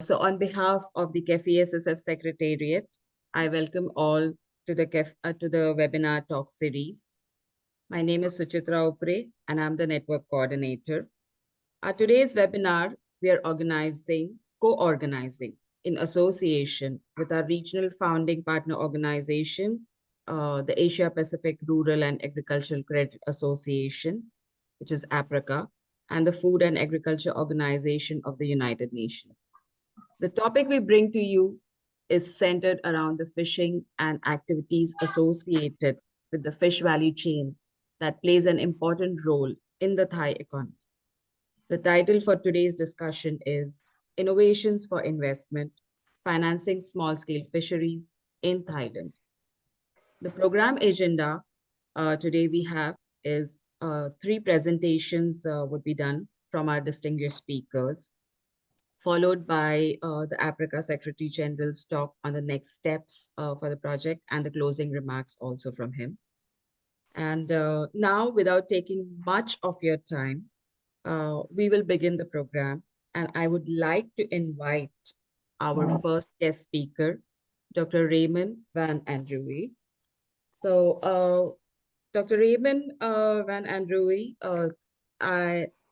So on behalf of the CAFI SSF Secretariat, I welcome all to the webinar talk series. My name is Suchitra Upre, and I'm the network coordinator. Today's webinar, we are co-organizing in association with our regional founding partner organization, the Asia Pacific Rural and Agricultural Credit Association, which is APRACA, and the Food and Agriculture Organization of the United Nations. The topic we bring to you is centered around the fishing and activities associated with the fish value chain that plays an important role in the Thai economy. The title for today's discussion is Innovations for Investment, Financing Small-Scale Fisheries in Thailand. The program agenda today we have is 3 presentations would be done from our distinguished speakers, followed by the APRACA Secretary General's talk on the next steps for the project and the closing remarks also from him. And now, without taking much of your time, we will begin the program. And I would like to invite our first guest speaker, Dr. Raymond Van Andrewey. So Dr. Raymond Van Andrewey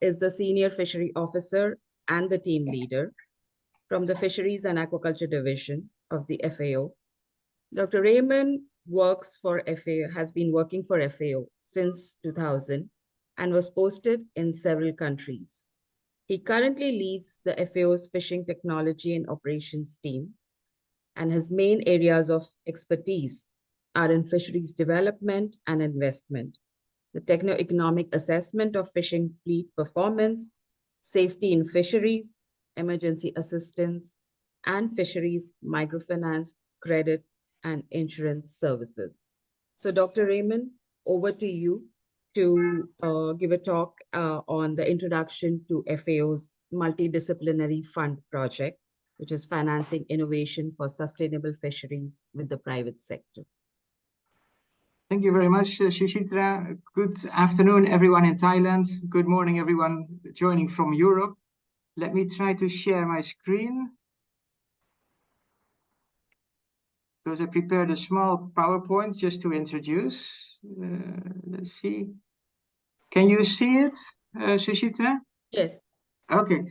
is the Senior Fishery Officer and the team leader from the Fisheries and Aquaculture Division of the FAO. Dr. Raymond has been working for FAO since 2000 and was posted in several countries. He currently leads the FAO's Fishing Technology and Operations team, and his main areas of expertise are in fisheries development and investment, the techno-economic assessment of fishing fleet performance, safety in fisheries, emergency assistance, and fisheries microfinance, credit, and insurance services. So Dr. Raymond, over to you to give a talk on the introduction to FAO's multidisciplinary fund project, which is financing innovation for sustainable fisheries with the private sector. Thank you very much, Suchitra. Good afternoon, everyone in Thailand. Good morning, everyone joining from Europe. Let me try to share my screen, because I prepared a small PowerPoint just to introduce. Let's see. Can you see it, Suchitra? Yes. Okay.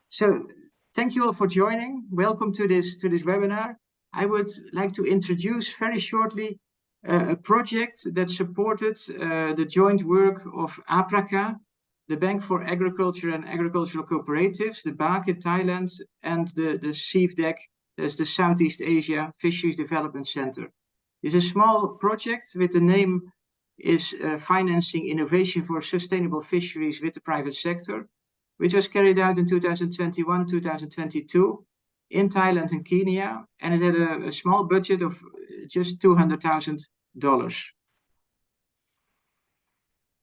So thank you all for joining. Welcome to this webinar. I would like to introduce very shortly a project that supported the joint work of APRACA, the Bank for Agriculture and Agricultural Cooperatives, the BAAC in Thailand, and the CAFI, that's the Southeast Asia Fisheries Development Center. It's a small project with the name is Financing Innovation for Sustainable Fisheries with the Private Sector, which was carried out in 2021-2022 in Thailand and Kenya, and it had a small budget of just $200,000.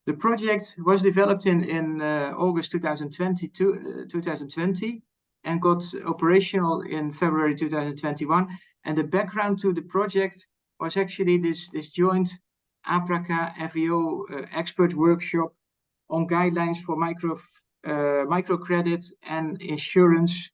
The project was developed in August 2020 and got operational in February 2021. And the background to the project was actually this joint APRACA FAO expert workshop on guidelines for microcredit and insurance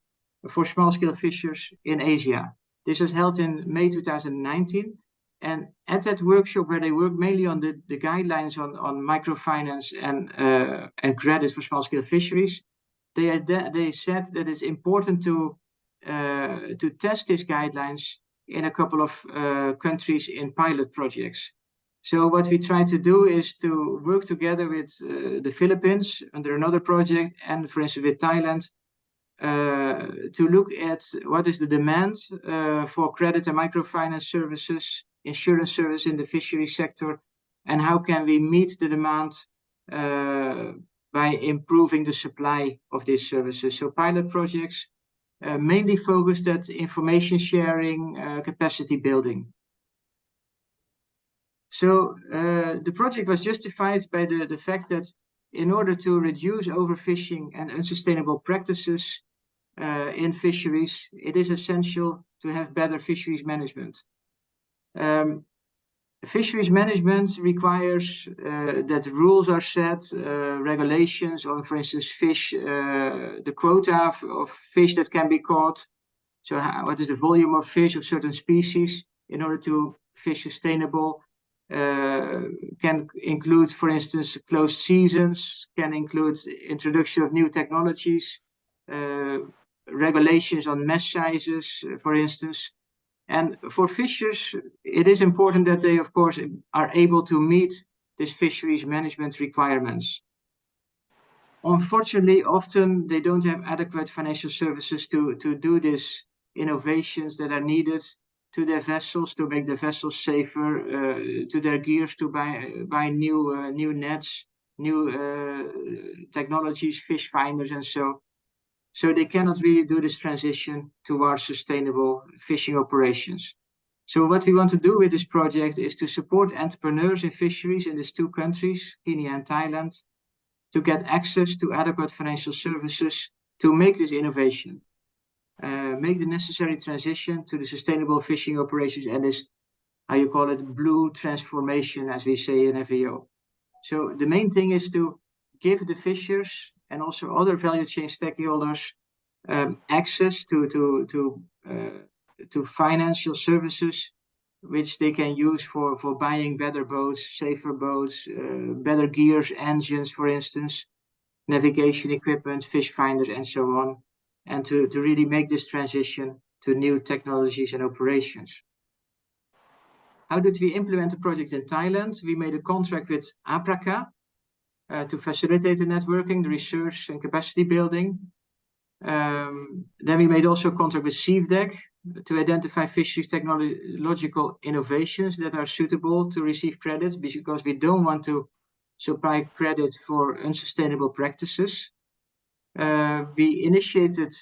for small-scale fishers in Asia. This was held in May 2019. And at that workshop, where they worked mainly on the guidelines on microfinance and credit for small-scale fisheries, they said that it's important to test these guidelines in a couple of countries in pilot projects. So what we try to do is to work together with the Philippines under another project, and for instance with Thailand, to look at what is the demand for credit and microfinance services, insurance service in the fishery sector, and how can we meet the demand by improving the supply of these services. So pilot projects mainly focused at information sharing, capacity building. So the project was justified by the fact that in order to reduce overfishing and unsustainable practices in fisheries, it is essential to have better fisheries management. Fisheries management requires that rules are set, regulations on, for instance, fish, the quota of fish that can be caught, So what is the volume of fish of certain species in order to fish sustainable? Can include, for instance, closed seasons, can include introduction of new technologies, regulations on mesh sizes, for instance. And for fishers, it is important that they, of course, are able to meet these fisheries management requirements. Unfortunately, often they don't have adequate financial services to do these innovations that are needed to their vessels, to make the vessels safer, to their gears, to buy new nets, new technologies, fish finders, and so they cannot really do this transition towards sustainable fishing operations. So what we want to do with this project is to support entrepreneurs in fisheries in these two countries, Kenya and Thailand, to get access to adequate financial services to make this innovation, make the necessary transition to the sustainable fishing operations and this, how you call it, blue transformation, as we say in FAO. So the main thing is to give the fishers and also other value chain stakeholders access to financial services which they can use for buying better boats, safer boats, better gears, engines, for instance, navigation equipment, fish finders, and so on, and to really make this transition to new technologies and operations. How did we implement the project in Thailand? We made a contract with APRACA to facilitate the networking, the research and capacity building. Then we made also a contract with CAFI to identify fisheries technological innovations that are suitable to receive credits, because we don't want to supply credit for unsustainable practices. We initiated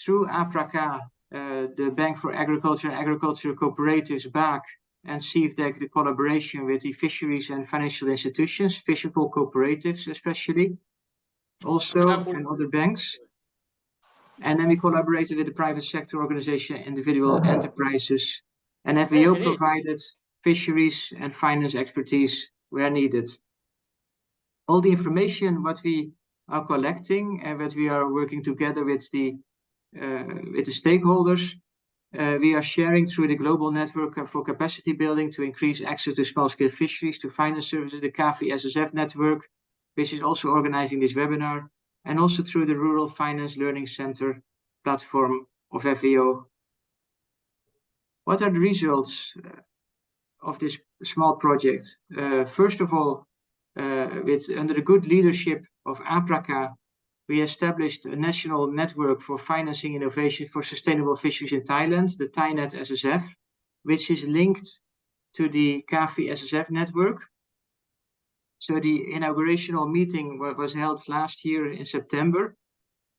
through APRACA, the Bank for Agriculture and Agricultural Cooperatives, BAAC, and CAFI, the collaboration with the fisheries and financial institutions, fishable cooperatives especially, also, and other banks. And then we collaborated with the private sector organization, individual enterprises, and FAO provided fisheries and finance expertise where needed. All the information what we are collecting and what we are working together with the stakeholders, we are sharing through the global network for capacity building to increase access to small-scale fisheries, to finance services, the CAFI SSF network, which is also organizing this webinar, and also through the Rural Finance Learning Center platform of FAO. What are the results of this small project? First of all, under the good leadership of APRACA, we established a national network for financing innovation for sustainable fisheries in Thailand, the ThaiNet SSF, which is linked to the CAFI SSF network. So the inaugurational meeting was held last year in September,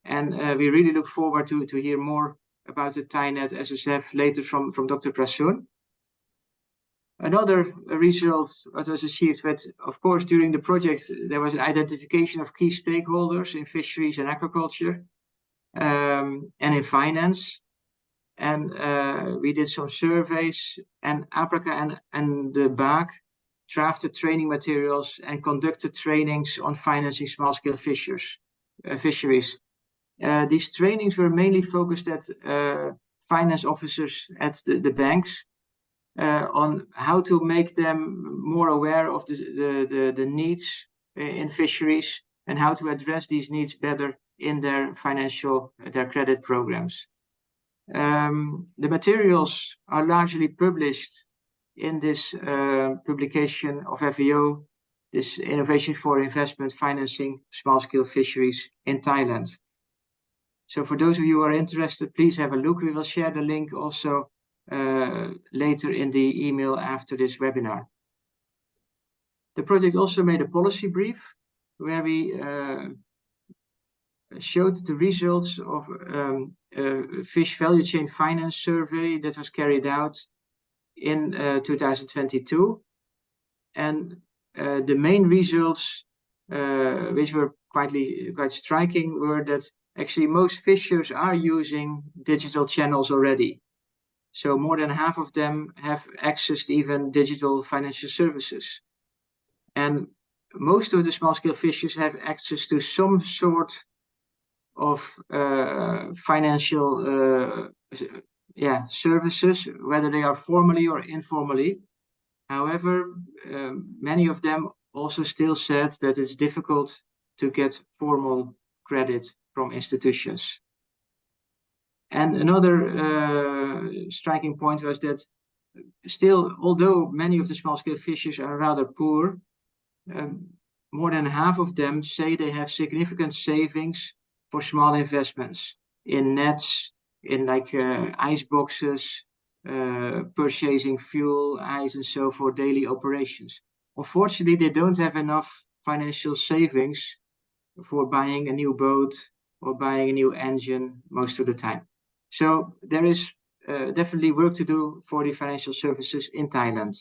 and we really look forward to hear more about the ThaiNet SSF later from Dr. Prasoon. Another result that was achieved with, of course, during the project, there was an identification of key stakeholders in fisheries and aquaculture and in finance. And we did some surveys, and APRACA and the BAAC drafted training materials and conducted trainings on financing small-scale fisheries. These trainings were mainly focused at finance officers at the banks, on how to make them more aware of the needs in fisheries and how to address these needs better in their credit programs. The materials are largely published in this publication of FAO, this Innovation for Investment Financing Small-Scale Fisheries in Thailand. So for those of you who are interested, please have a look. We will share the link also later in the email after this webinar. The project also made a policy brief where we showed the results of a fish value chain finance survey that was carried out in 2022. And the main results, which were quite striking, were that actually most fishers are using digital channels already. So more than half of them have accessed even digital financial services. And most of the small-scale fishers have access to some sort of financial services, whether they are formally or informally. However, many of them also still said that it's difficult to get formal credit from institutions. And another striking point was that still, although many of the small-scale fishers are rather poor, more than half of them say they have significant savings for small investments in nets, in like ice boxes, purchasing fuel, ice, and so for daily operations. Unfortunately, they don't have enough financial savings for buying a new boat or buying a new engine most of the time. So there is definitely work to do for the financial services in Thailand.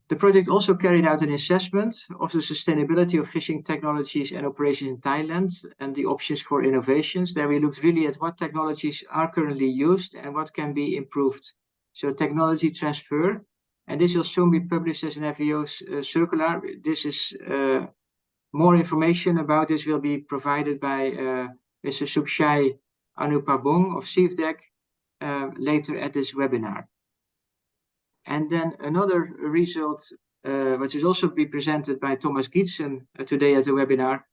The project also carried out an assessment of the sustainability of fishing technologies and operations in Thailand and the options for innovations. There we looked really at what technologies are currently used and what can be improved. So technology transfer, and this will soon be published as an FAO circular. This is more information about this will be provided by Mr. Subshai Anupabong of CFDEC later at this webinar. And then another result, which is also be presented by Thomas Gietzen today at the webinar,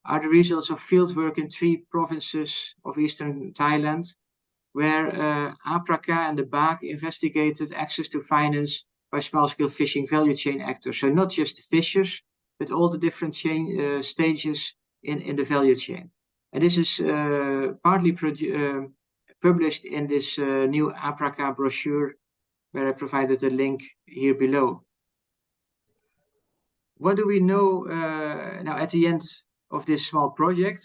are the results of fieldwork in 3 provinces of eastern Thailand, where APRACA and the BAAC investigated access to finance by small-scale fishing value chain actors. So not just the fishers, but all the different stages in the value chain. And this is partly published in this new APRACA brochure, where I provided a link here below. What do we know now at the end of this small project?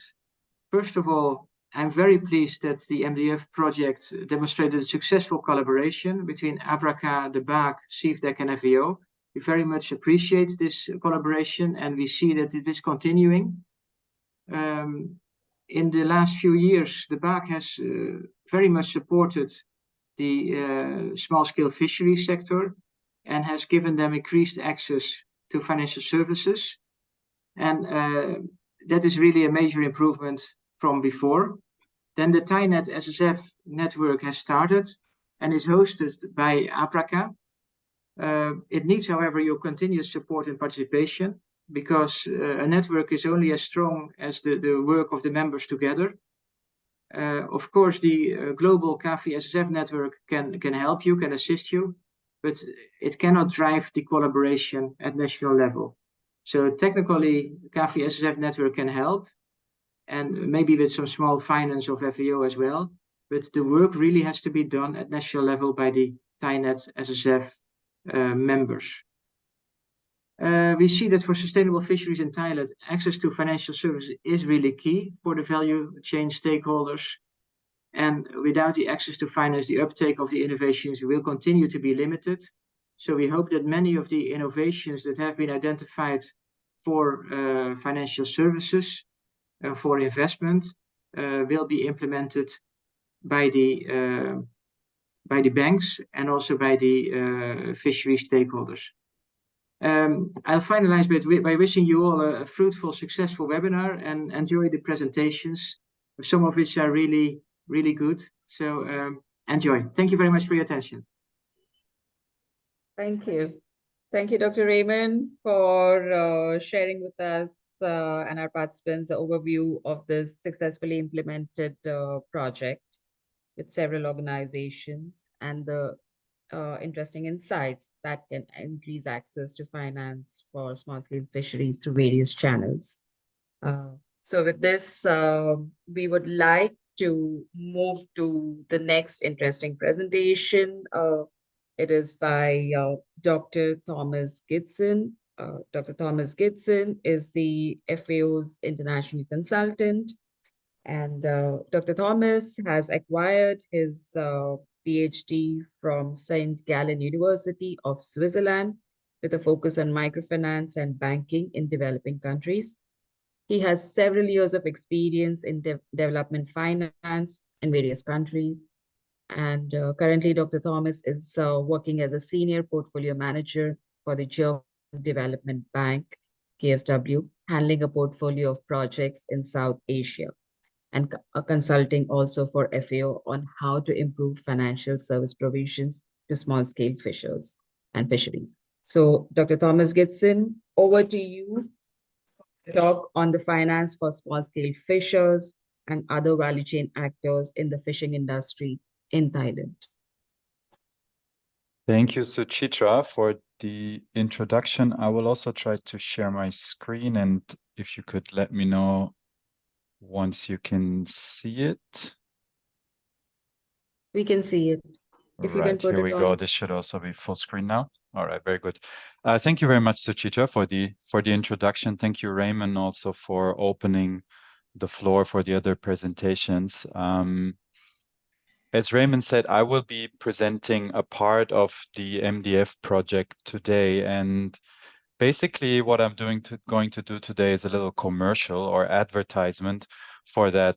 First of all, I'm very pleased that the MDF project demonstrated a successful collaboration between APRACA, the BAAC, CFDEC, and FAO. We very much appreciate this collaboration, and we see that it is continuing. In the last few years, the BAAC has very much supported the small-scale fisheries sector and has given them increased access to financial services. And that is really a major improvement from before. Then the ThaiNet SSF network has started and is hosted by APRACA. It needs, however, your continuous support and participation, because a network is only as strong as the work of the members together. Of course, the global CAFI SSF network can help you, can assist you, but it cannot drive the collaboration at national level. So technically, CAFI SSF network can help, and maybe with some small finance of FAO as well, but the work really has to be done at national level by the ThaiNet SSF members. We see that for sustainable fisheries in Thailand, access to financial services is really key for the value chain stakeholders. And without the access to finance, the uptake of the innovations will continue to be limited. So we hope that many of the innovations that have been identified for financial services, for investment, will be implemented by the banks and also by the fishery stakeholders. I'll finalize by wishing you all a fruitful, successful webinar, and enjoy the presentations, some of which are really, really good. So enjoy. Thank you very much for your attention. Thank you. Thank you, Dr. Raymond, for sharing with us and our participants the overview of this successfully implemented project with several organizations and the interesting insights that can increase access to finance for small-scale fisheries through various channels. So with this, we would like to move to the next interesting presentation. It is by Dr. Thomas Gietzen. Dr. Thomas Gietzen is the FAO's international consultant, and Dr. Thomas has acquired his PhD from St. Gallen University of Switzerland with a focus on microfinance and banking in developing countries. He has several years of experience in development finance in various countries. And currently, Dr. Thomas is working as a senior portfolio manager for the German Development Bank, KfW, handling a portfolio of projects in South Asia. and consulting also for FAO on how to improve financial service provisions to small-scale fishers and fisheries. So, Dr. Thomas Gibson, over to you to talk on the finance for small-scale fishers and other value chain actors in the fishing industry in Thailand. Thank you, Suchitra, for the introduction. I will also try to share my screen, and if you could let me know once you can see it. We can see it. If you can Right, put here it we on. go. This should also be full screen now. All right, very good. Thank you very much, Suchitra, for the introduction. Thank you, Raymond, also for opening the floor for the other presentations. As Raymond said, I will be presenting a part of the MDF project today, and basically what I'm going to do today is a little commercial or advertisement for that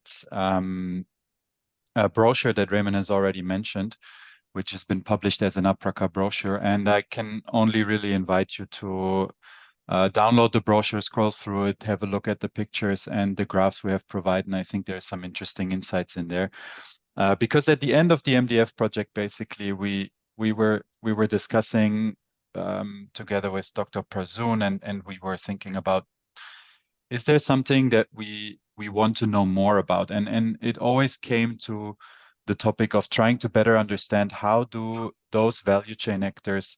brochure that Raymond has already mentioned, which has been published as an APRACA brochure. And I can only really invite you to download the brochure, scroll through it, have a look at the pictures and the graphs we have provided. And I think there's some interesting insights in there. Because at the end of the MDF project, basically, we were discussing together with Dr. Prazoon, and we were thinking about, is there something that we want to know more about? And it always came to the topic of trying to better understand how do those value chain actors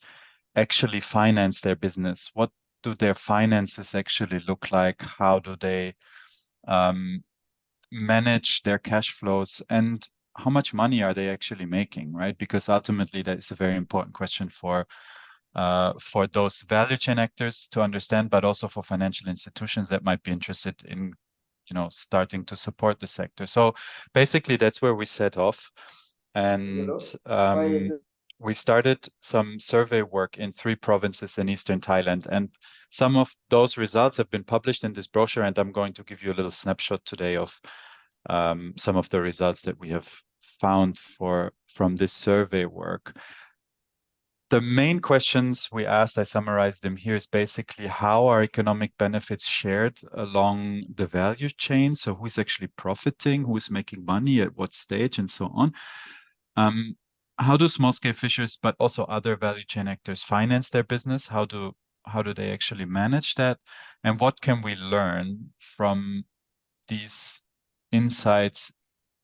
actually finance their business? What do their finances actually look like? How do they manage their cash flows, and how much money are they actually making, right? Because ultimately that is a very important question for those value chain actors to understand, but also for financial institutions that might be interested in, starting to support the sector. So basically that's where we set off, and we started some survey work in 3 provinces in Eastern Thailand, and some of those results have been published in this brochure, and I'm going to give you a little snapshot today of some of the results that we have found from this survey work. The main questions we asked, I summarized them here, is basically how are economic benefits shared along the value chain? So who's actually profiting, who's making money, at what stage, and so on. How do small-scale fishers, but also other value chain actors, finance their business? How do they actually manage that? And what can we learn from these insights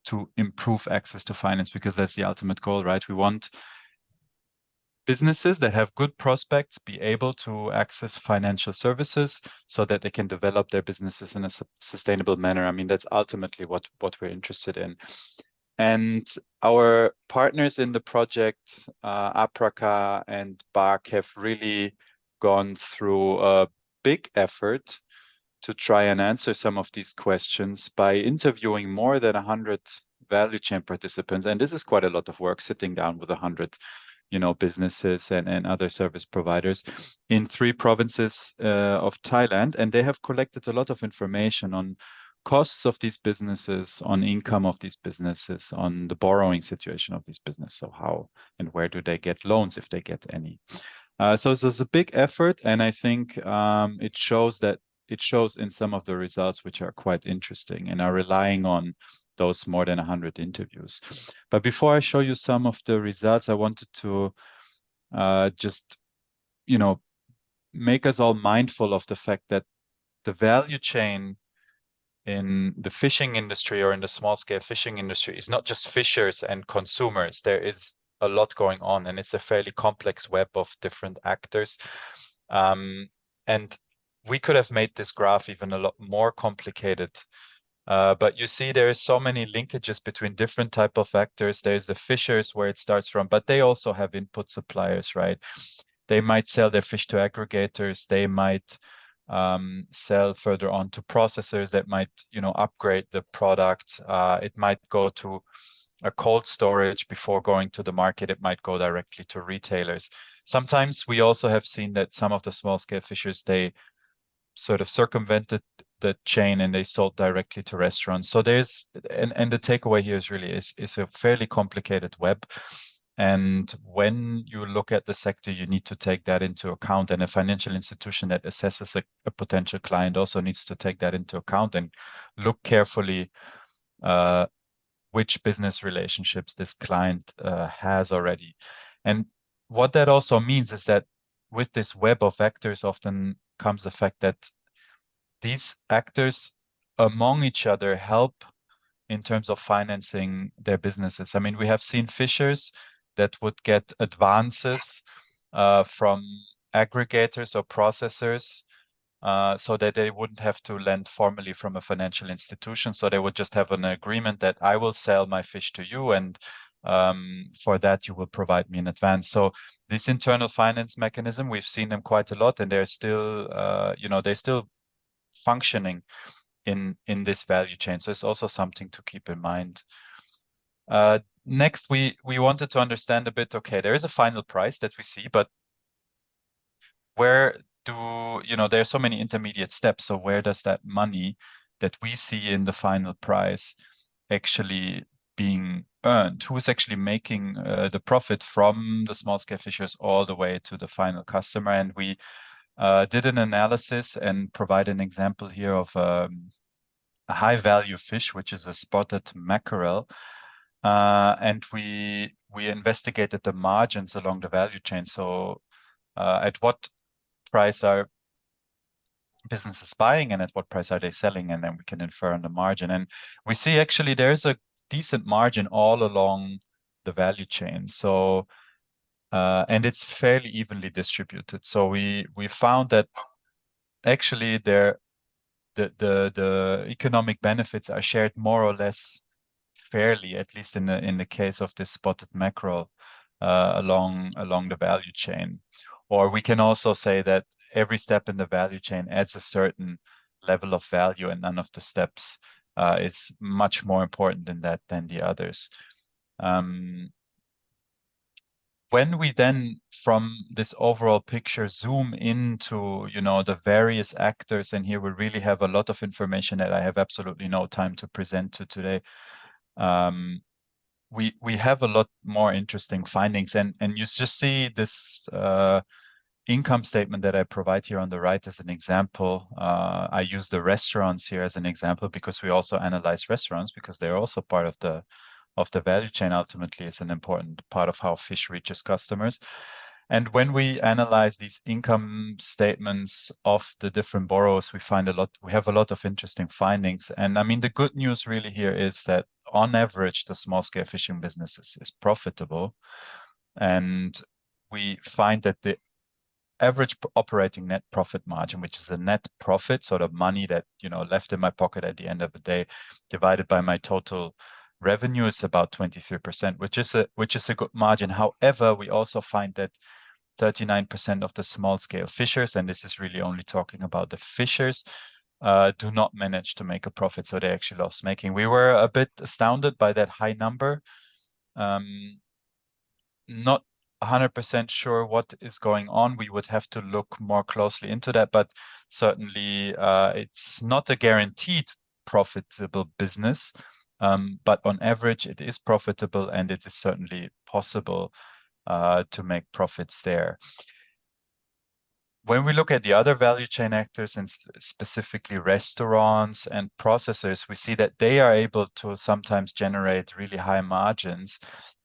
to improve access to finance? Because that's the ultimate goal, right? We want businesses that have good prospects be able to access financial services so that they can develop their businesses in a sustainable manner. I mean, that's ultimately what we're interested in. And our partners in the project, APRACA and BAAC, have really gone through a big effort to try and answer some of these questions by interviewing more than 100 value chain participants. And this is quite a lot of work, sitting down with 100 businesses and other service providers in 3 provinces of Thailand. And they have collected a lot of information on costs of these businesses, on income of these businesses, on the borrowing situation of these businesses. So how and where do they get loans, if they get any? So there's a big effort, and I think it shows in some of the results, which are quite interesting and are relying on those more than 100 interviews. But before I show you some of the results, I wanted to just, make us all mindful of the fact that the value chain in the fishing industry or in the small-scale fishing industry is not just fishers and consumers. There is a lot going on, and it's a fairly complex web of different actors. And we could have made this graph even a lot more complicated. But you see, there is so many linkages between different type of actors. There's the fishers where it starts from, but they also have input suppliers, right? They might sell their fish to aggregators. They might sell further on to processors that might, upgrade the product. It might go to a cold storage before going to the market. It might go directly to retailers. Sometimes we also have seen that some of the small-scale fishers, they sort of circumvented the chain and they sold directly to restaurants. So there's, and the takeaway here is really is a fairly complicated web. And when you look at the sector, you need to take that into account. And a financial institution that assesses a potential client also needs to take that into account and look carefully which business relationships this client has already. And what that also means is that with this web of actors often comes the fact that these actors among each other help in terms of financing their businesses. I mean, we have seen fishers that would get advances from aggregators or processors so that they wouldn't have to lend formally from a financial institution. So they would just have an agreement that I will sell my fish to you, and for that you will provide me in advance. So this internal finance mechanism, we've seen them quite a lot, and they're still, they're still functioning in this value chain. So it's also something to keep in mind. Next, we wanted to understand a bit, okay, there is a final price that we see, but where do, there are so many intermediate steps. So where does that money that we see in the final price actually being earned? Who is actually making the profit from the small scale fishers all the way to the final customer? And we did an analysis and provide an example here of a high value fish, which is a spotted mackerel. And we investigated the margins along the value chain. So at what price are businesses buying and at what price are they selling? And then we can infer on the margin. And we see actually there's a decent margin all along the value chain. So and it's fairly evenly distributed. So we found that actually the economic benefits are shared more or less fairly, at least in the case of this spotted mackerel along the value chain. Or we can also say that every step in the value chain adds a certain level of value, and none of the steps is much more important than the others. When we then, from this overall picture, zoom into, the various actors, and here we really have a lot of information that I have absolutely no time to present to today. We have a lot more interesting findings, and you just see this income statement that I provide here on the right as an example. I use the restaurants here as an example because we also analyze restaurants, because they're also part of the value chain. Ultimately, is an important part of how fish reaches customers. And when we analyze these income statements of the different borrowers, we have a lot of interesting findings. And I mean, the good news really here is that on average, the small scale fishing business is profitable. And we find that the average operating net profit margin, which is a net profit, sort of money that, left in my pocket at the end of the day, divided by my total revenue, is about 23%, which is a good margin. However, we also find that 39% of the small scale fishers, and this is really only talking about the fishers, do not manage to make a profit. So they actually loss making. We were a bit astounded by that high number. Not 100% sure what is going on. We would have to look more closely into that, but certainly it's not a guaranteed profitable business. But on average, it is profitable, and it is certainly possible to make profits there. When we look at the other value chain actors, and specifically restaurants and processors, we see that they are able to sometimes generate really high margins,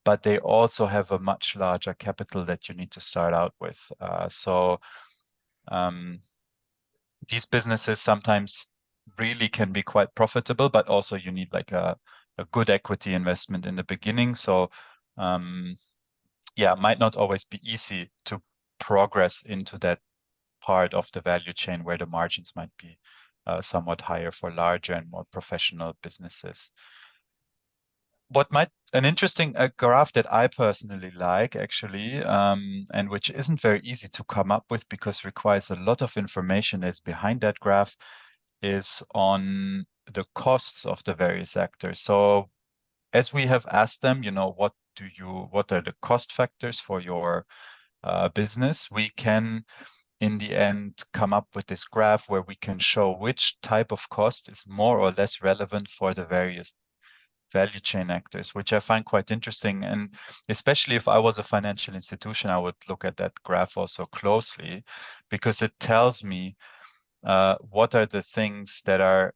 but they also have a much larger capital that you need to start out with. These businesses sometimes really can be quite profitable, but also you need like a good equity investment in the beginning. So yeah, might not always be easy to progress into that part of the value chain where the margins might be somewhat higher for larger and more professional businesses. An interesting graph that I personally like, actually, and which isn't very easy to come up with because requires a lot of information that's behind that graph, is on the costs of the various actors. So as we have asked them, what are the cost factors for your business, we can in the end come up with this graph where we can show which type of cost is more or less relevant for the various value chain actors, which I find quite interesting. And especially if I was a financial institution, I would look at that graph also closely, because it tells me what are the things that are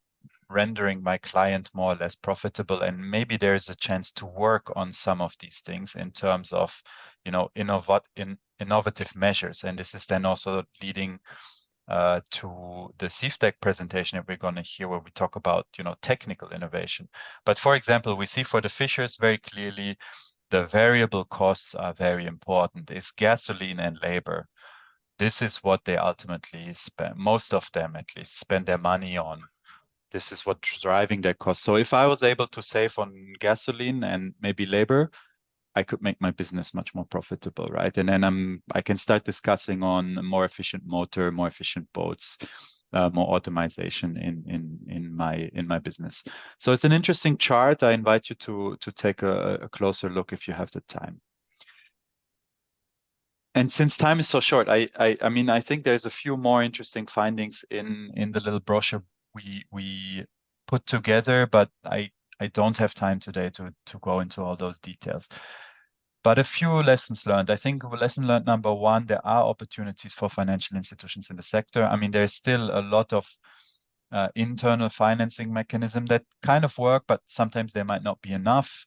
rendering my client more or less profitable, and maybe there's a chance to work on some of these things in terms of, you know, innovative measures. And this is then also leading to the CFTech presentation that we're going to hear, where we talk about, you know, technical innovation. But for example, we see for the fishers very clearly the variable costs are very important. It's gasoline and labor. This is what they ultimately spend, most of them at least, spend their money on. This is what's driving their costs. So if I was able to save on gasoline and maybe labor, I could make my business much more profitable, right? And then I can start discussing on a more efficient motor, more efficient boats, more automation in my business. So it's an interesting chart. I invite you to take a closer look if you have the time. And since time is so short, I mean, I think there's a few more interesting findings in the little brochure we put together, but I don't have time today to go into all those details. But a few lessons learned. I think lesson learned number one, there are opportunities for financial institutions in the sector. I mean, there's still a lot of internal financing mechanism that kind of work, but sometimes they might not be enough.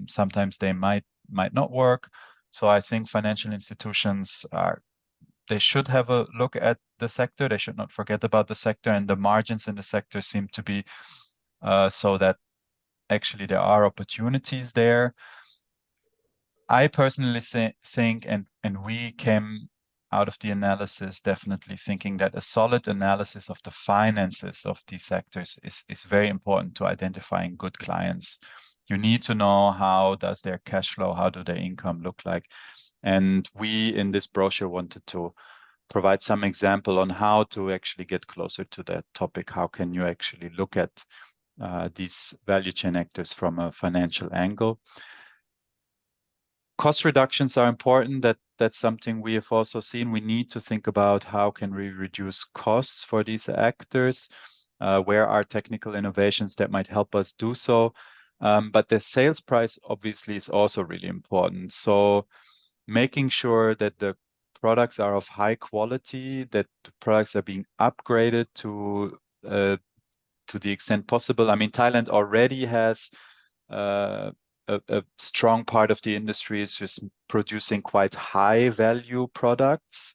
Sometimes they might not work. So I think financial institutions they should have a look at the sector. They should not forget about the sector, and the margins in the sector seem to be so that actually there are opportunities there. I personally think, and we came out of the analysis definitely thinking that a solid analysis of the finances of these sectors is very important to identifying good clients. You need to know how does their cash flow, how do their income look like. And we in this brochure wanted to provide some example on how to actually get closer to that topic. How can you actually look at these value chain actors from a financial angle? Cost reductions are important. That's something we have also seen. We need to think about how can we reduce costs for these actors. Where are technical innovations that might help us do so? But the sales price obviously is also really important. So making sure that the products are of high quality, that the products are being upgraded to the extent possible. I mean, Thailand already has a strong part of the industry is just producing quite high value products,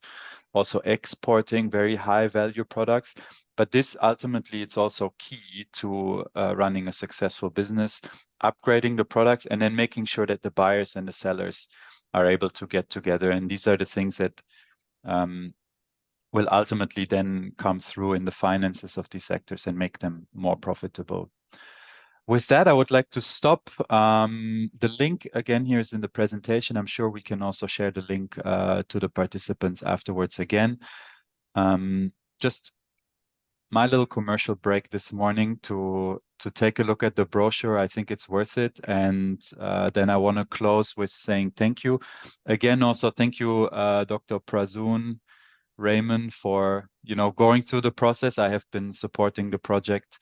also exporting very high value products. But this ultimately, it's also key to running a successful business, upgrading the products, and then making sure that the buyers and the sellers are able to get together. And these are the things that will ultimately then come through in the finances of these sectors and make them more profitable. With that, I would like to stop. The link again here is in the presentation. I'm sure we can also share the link to the participants afterwards again. Just my little commercial break this morning to take a look at the brochure. I think it's worth it. And then I want to close with saying thank you. Again, also thank you, Dr. Prazoon, Raymond, for going through the process. I have been supporting the project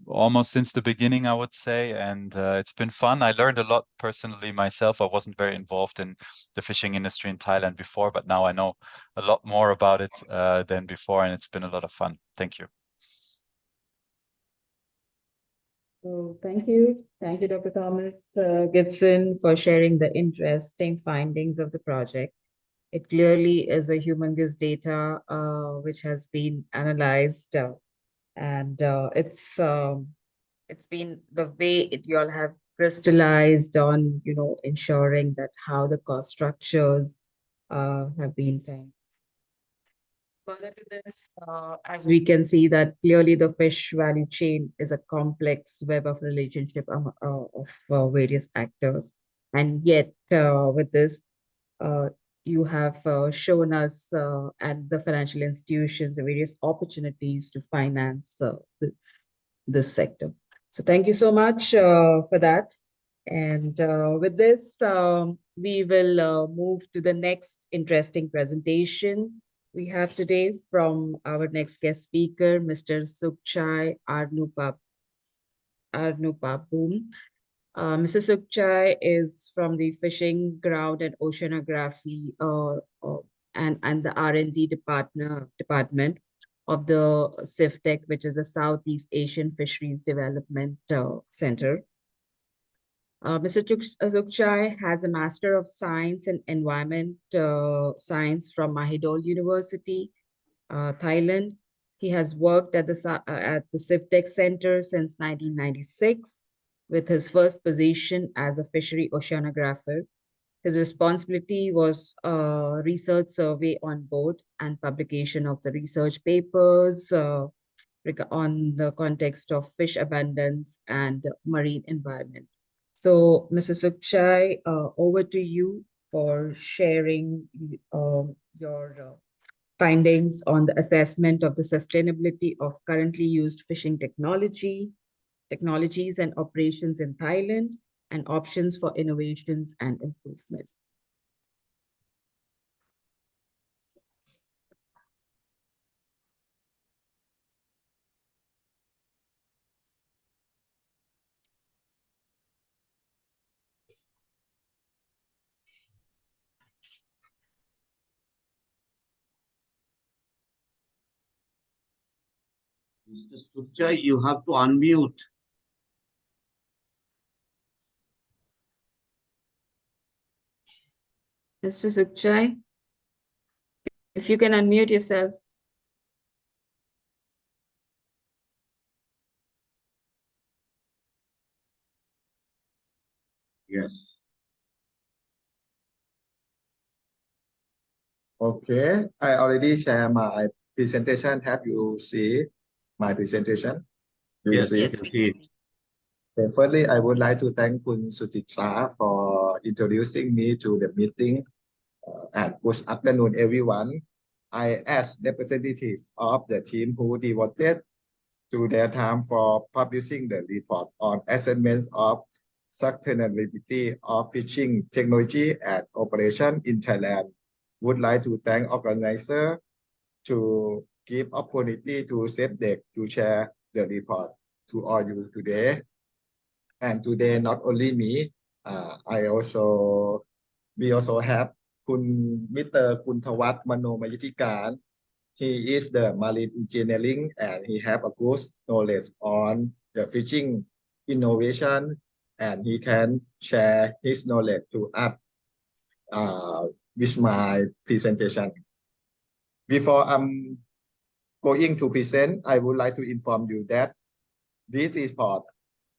almost since the beginning, I would say, and it's been fun. I learned a lot personally myself. I wasn't very involved in the fishing industry in Thailand before, but now I know a lot more about it than before, and it's been a lot of fun. Thank you. So thank you, Dr. Thomas Gibson, for sharing the interesting findings of the project. It clearly is a humongous data which has been analyzed. And it's been the way you all have crystallized on, ensuring that how the cost structures have been done. Further to this, as we can see that clearly the fish value chain is a complex web of relationship of various actors. And yet with this, you have shown us and the financial institutions the various opportunities to finance this sector. So thank you so much for that. And with this, we will move to the next interesting presentation we have today from our next guest speaker, Mr. Sukhchai Arnupabum. Mr. Sukhchai is from the Fishing, Ground and Oceanography and the R&D department. of the CIFTEC, which is the Southeast Asian Fisheries Development Center. Mr. Sukchai has a Master of Science in Environment Science from Mahidol University, Thailand. He has worked at the CIFTEC Center since 1996, with his first position as a fishery oceanographer. His responsibility was research survey on board and publication of the research papers on the context of fish abundance and marine environment. So, Mr. Sukchai, over to you for sharing your findings on the assessment of the sustainability of currently used fishing technologies and operations in Thailand, and options for innovations and improvement. Mr. Sukchai, you have to unmute. Mr. Sukchai, if you can unmute yourself. Yes. Okay, I already share my presentation. Have you see my presentation? Yes, you can see it. Okay, firstly, I would like to thank Kun Suchitra for introducing me to the meeting. And good afternoon, everyone. I, as representative of the team who devoted to their time for publishing the report on assessments of sustainability of fishing technology and operation in Thailand, would like to thank organizer to give opportunity to CIFTEC to share the report to all you today. And today, not only me, we also have Mr. Kuntawat Mano Mayitikan. He is the marine engineering and he have a good knowledge on the fishing innovation, and he can share his knowledge to us with my presentation. Before I'm going to present, I would like to inform you that this report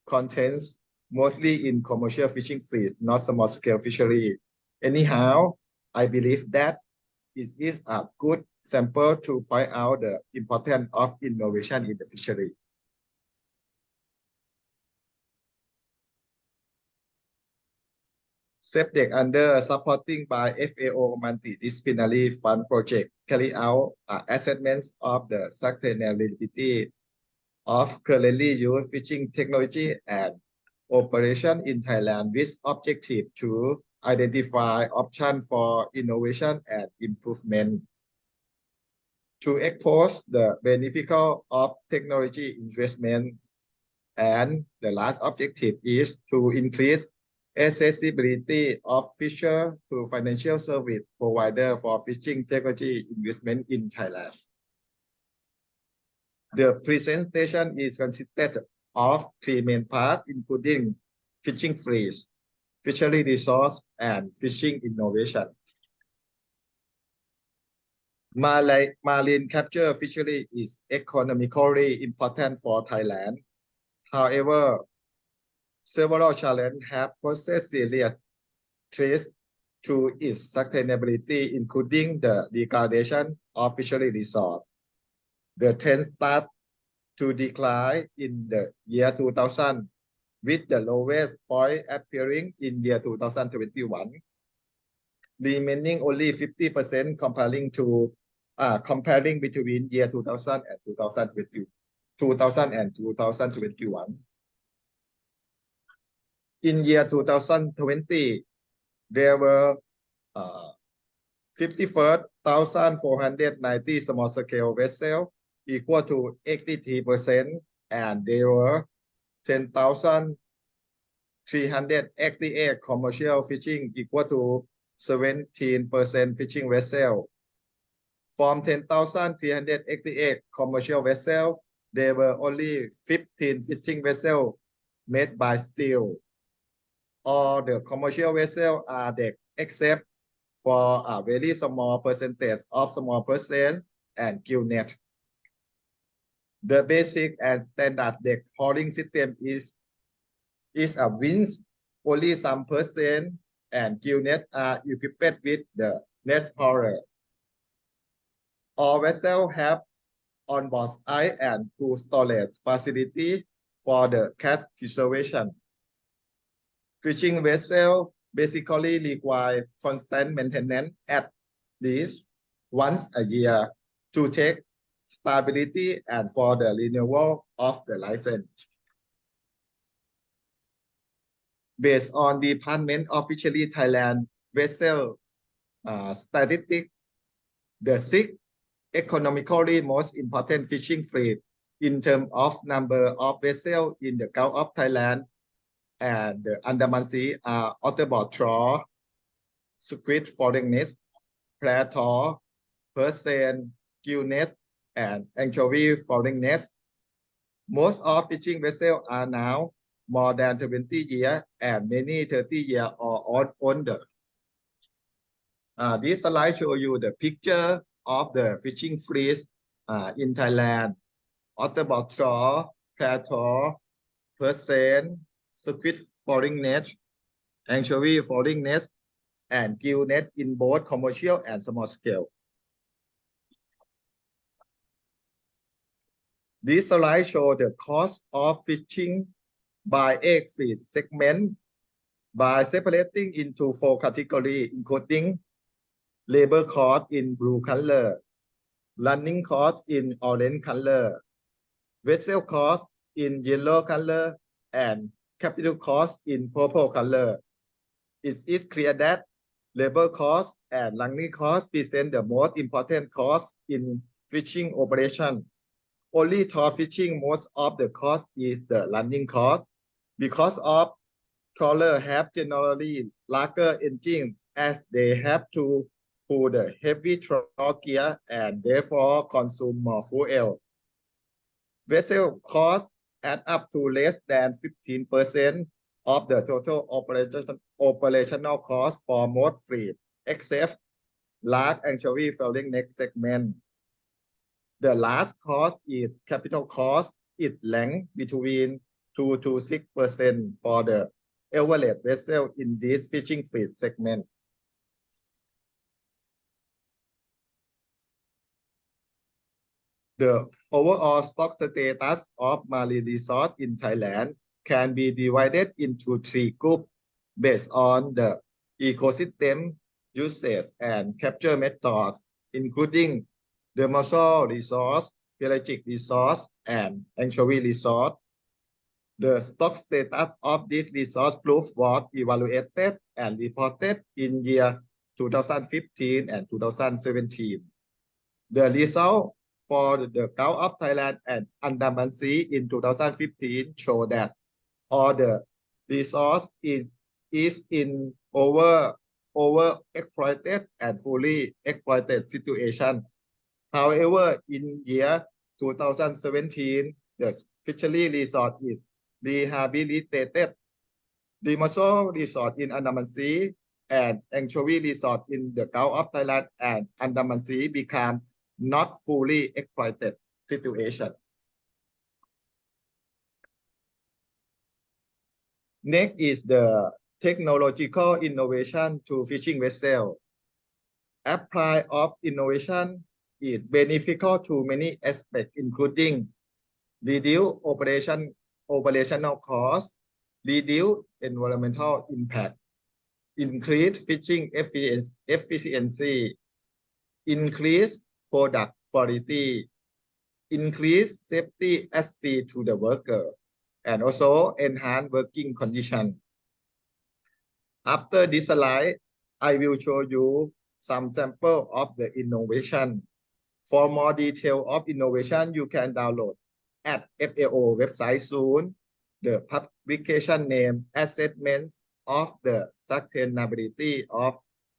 contains mostly in commercial fishing fleets, not small-scale fishery. Anyhow, I believe that it is a good sample to point out the importance of innovation in the fishery. CIFTEC, under supporting by FAO multidisciplinary fund project, carry out assessments of the sustainability of currently used fishing technology and operation in Thailand, with objective to identify options for innovation and improvement, to expose the benefit of technology investment, and the last objective is to increase accessibility of fisher to financial service provider for fishing technology investment in Thailand. The presentation is consisted of three main parts, including fishing fleets, fishery resource, and fishing innovation. Marine capture fishery is economically important for Thailand. However, several challenges have posed serious threats to its sustainability, including the degradation of fishery resource. The trend started to decline in the year 2000, with the lowest point appearing in year 2021, remaining only 50% comparing between year 2000 and 2021. In year 2020, there were 54,490 small-scale vessels, equal to 83%, and there were 10,388 commercial fishing, equal to 17% fishing vessel. From 10,388 commercial vessels, there were only 15 fishing vessels made by steel. All the commercial vessels are decked except for a very small percentage of small persons and gill net. The basic and standard deck hauling system is a winch. Only some percent and gill net are equipped with the net hauler. All vessels have onboard ice and cool storage facility for the cash preservation. Fishing vessels basically require constant maintenance at least once a year to take stability and for the renewal of the license. Based on the Department of Fisheries Thailand vessel statistics, the 6 economically most important fishing fleet in terms of number of vessels in the Gulf of Thailand and the Andaman Sea are otterboard trawl, squid folding nets, prayer trawl, persian, gill net, and anchovy folding nets. Most of fishing vessels are now more than 20 years and many 30 years or older. This slide shows you the picture of the fishing fleet in Thailand. Otterboard trawl, prayer trawl, persian, squid folding net, anchovy folding net, and gill net in both commercial and small scale. This slide shows the cost of fishing by egg feed segment by separating into 4 categories, including labor cost in blue color, running cost in orange color, vessel cost in yellow color, and capital cost in purple color. It is clear that labor cost and running cost present the most important cost in fishing operation. Only trout fishing, most of the cost is the running cost. Because of trawlers have generally larger engines as they have to pull the heavy trawl gear and therefore consume more fuel. Vessel costs add up to less than 15% of the total operational cost for most fleet, except large anchovy folding net segment. The last cost is capital cost. It ranks between 2 to 6% for the average vessel in this fishing fleet segment. The overall stock status of marine resource in Thailand can be divided into 3 groups based on the ecosystem usage and capture methods, including demersal resource, pelagic resource, and anchovy resource. The stock status of this resource group was evaluated and reported in year 2015 and 2017. The result for the Gulf of Thailand and Andaman Sea in 2015 show that all the resource is in over exploited and fully exploited situation. However, in year 2017, the fishery resort is rehabilitated. Demersal resort in Andaman Sea and anchovy resort in the Gulf of Thailand and Andaman Sea become not fully exploited situation. Next is the technological innovation to fishing vessel. Apply of innovation is beneficial to many aspects, including reduce operational costs, reduce environmental impact, increase fishing efficiency, increase product quality, increase safety at sea to the worker, and also enhance working conditions. After this slide, I will show you some sample of the innovation. For more detail of innovation, you can download at FAO website soon. The publication name Assessments of the Sustainability of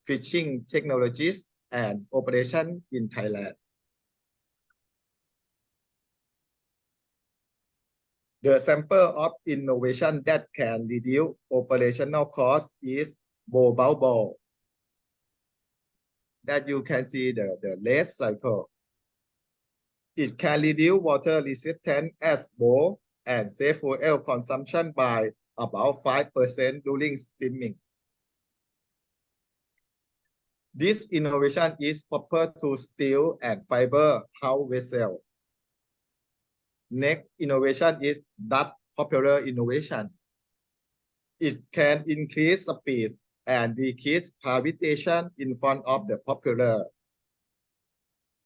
Fishing Technologies and operation in Thailand. The sample of innovation that can reduce operational costs is mobile ball. That you can see the red cycle. It can reduce water resistance as bowl and save fuel consumption by about 5% during steaming. This innovation is proper to steel and fiber hull vessel. Next innovation is that popular innovation. It can increase speed and decrease gravitation in front of the propeller.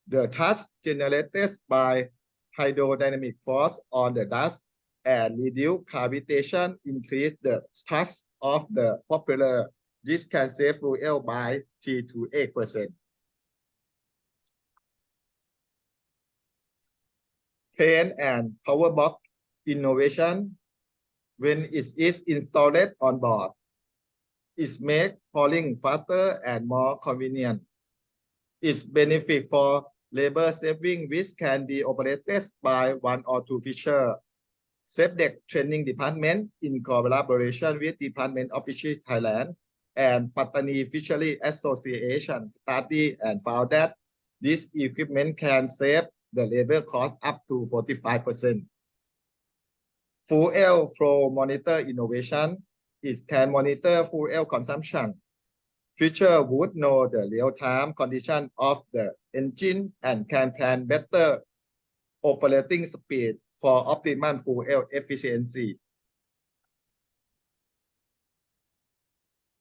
The thrust generated by hydrodynamic force on the dust and reduce gravitation increase the thrust of the propeller. This can save fuel by 3 to 8%. Crane and power box innovation, when it is installed on board, it makes hauling faster and more convenient. Its benefit for labor saving, which can be operated by 1 or 2 fishers. SafeDeck Training Department, in collaboration with Department of Fisheries Thailand and Pattani Fishery Association, studied and found that this equipment can save the labor cost up to 45%. Fuel flow monitor innovation, it can monitor fuel consumption. Fisher would know the real-time condition of the engine and can plan better operating speed for optimal fuel efficiency.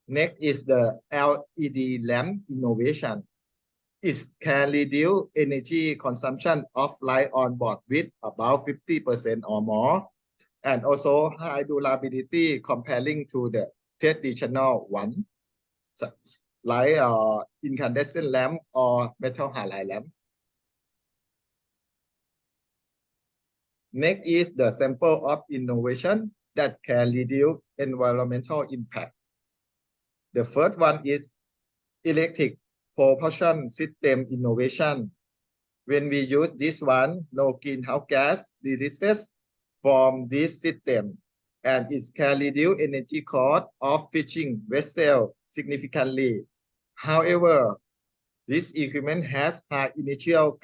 Next is the LED lamp innovation. It can reduce energy consumption of light on board with about 50% or more, and also high durability comparing to the traditional one, like incandescent lamp or metal halide lamp. Next is the sample of innovation that can reduce environmental impact. The first one is electric propulsion system innovation. When we use this one, no greenhouse gas releases from this system, and it can reduce energy cost of fishing vessel significantly. However, this equipment has high initial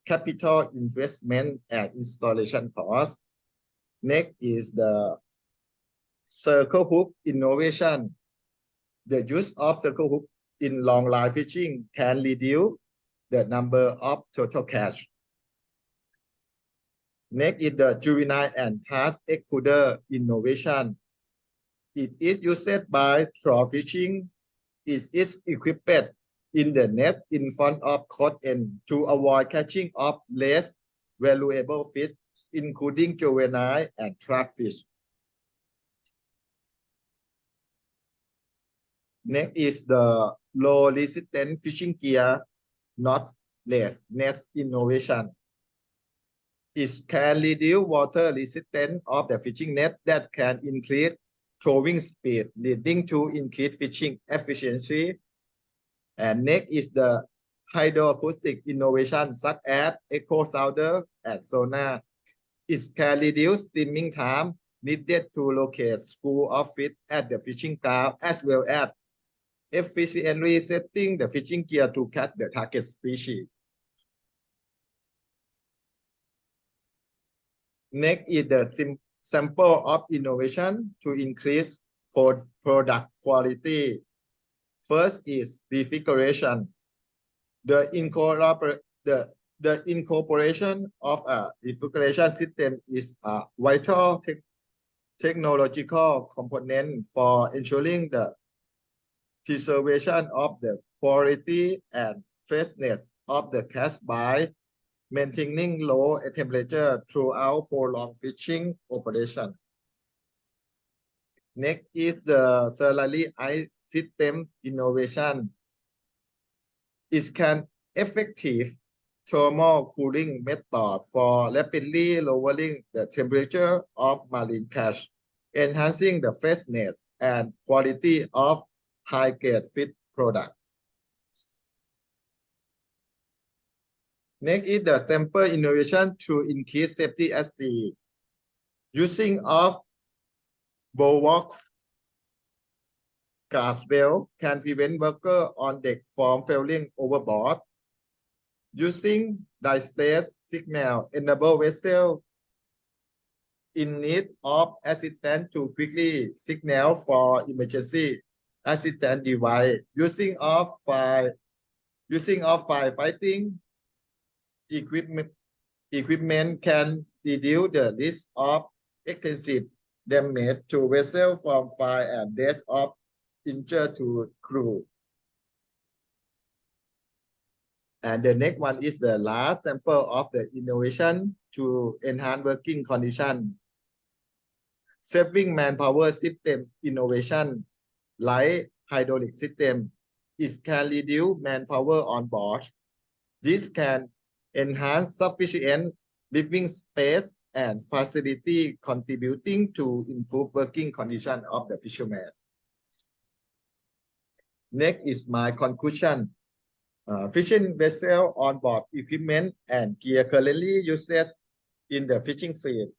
capital investment and installation costs. Next is the circle hook innovation. The use of circle hook in long line fishing can reduce the number of total catch. Next is the juvenile and task extruder innovation. It is used by trout fishing. It is equipped in the net in front of caught end to avoid catching of less valuable fish, including juvenile and trout fish. Next is the low resistance fishing gear, not less net innovation. It can reduce water resistance of the fishing net that can increase throwing speed, leading to increased fishing efficiency. And next is the hydroacoustic innovation such as echo sounder and sonar. It can reduce steaming time needed to locate school of fish at the fishing ground, as well as efficiently setting the fishing gear to catch the target species. Next is the sample of innovation to increase product quality. First is refrigeration. The incorporation of a refrigeration system is a vital technological component for ensuring the preservation of the quality and freshness of the catch by maintaining low temperature throughout prolonged fishing operation. Next is the slurry ice system innovation. It can effective thermal cooling method for rapidly lowering the temperature of marine catch, enhancing the freshness and quality of high-grade fish product. Next is the sample innovation to increase safety at sea. Using of bulwark guardrail can prevent workers on deck from falling overboard. Using distress signal enable vessel in need of assistance to quickly signal for emergency assistance device. Using of firefighting equipment can reduce the risk of extensive damage to vessel from fire and death of injured to crew. And the next one is the last sample of the innovation to enhance working condition. Saving manpower system innovation like hydraulic system. It can reduce manpower on board. This can enhance sufficient living space and facility, contributing to improve working condition of the fishermen. Next is my conclusion. Fishing vessel onboard equipment and gear currently used in the fishing field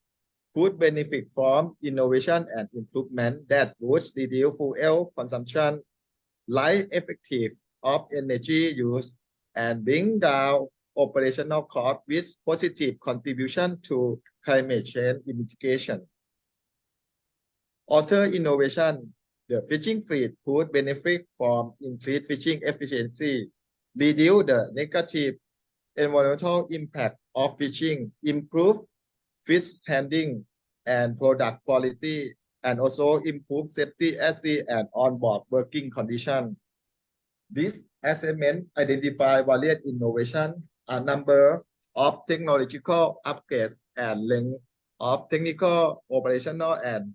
could benefit from innovation and improvement that would reduce fuel consumption, life effective of energy use, and bring down operational costs with positive contribution to climate change mitigation. Other innovation, the fishing fleet could benefit from increased fishing efficiency, reduce the negative environmental impact of fishing, improve fish handling and product quality, and also improve safety at sea and onboard working conditions. This assessment identifies various innovations, a number of technological upgrades, and length of technical, operational, and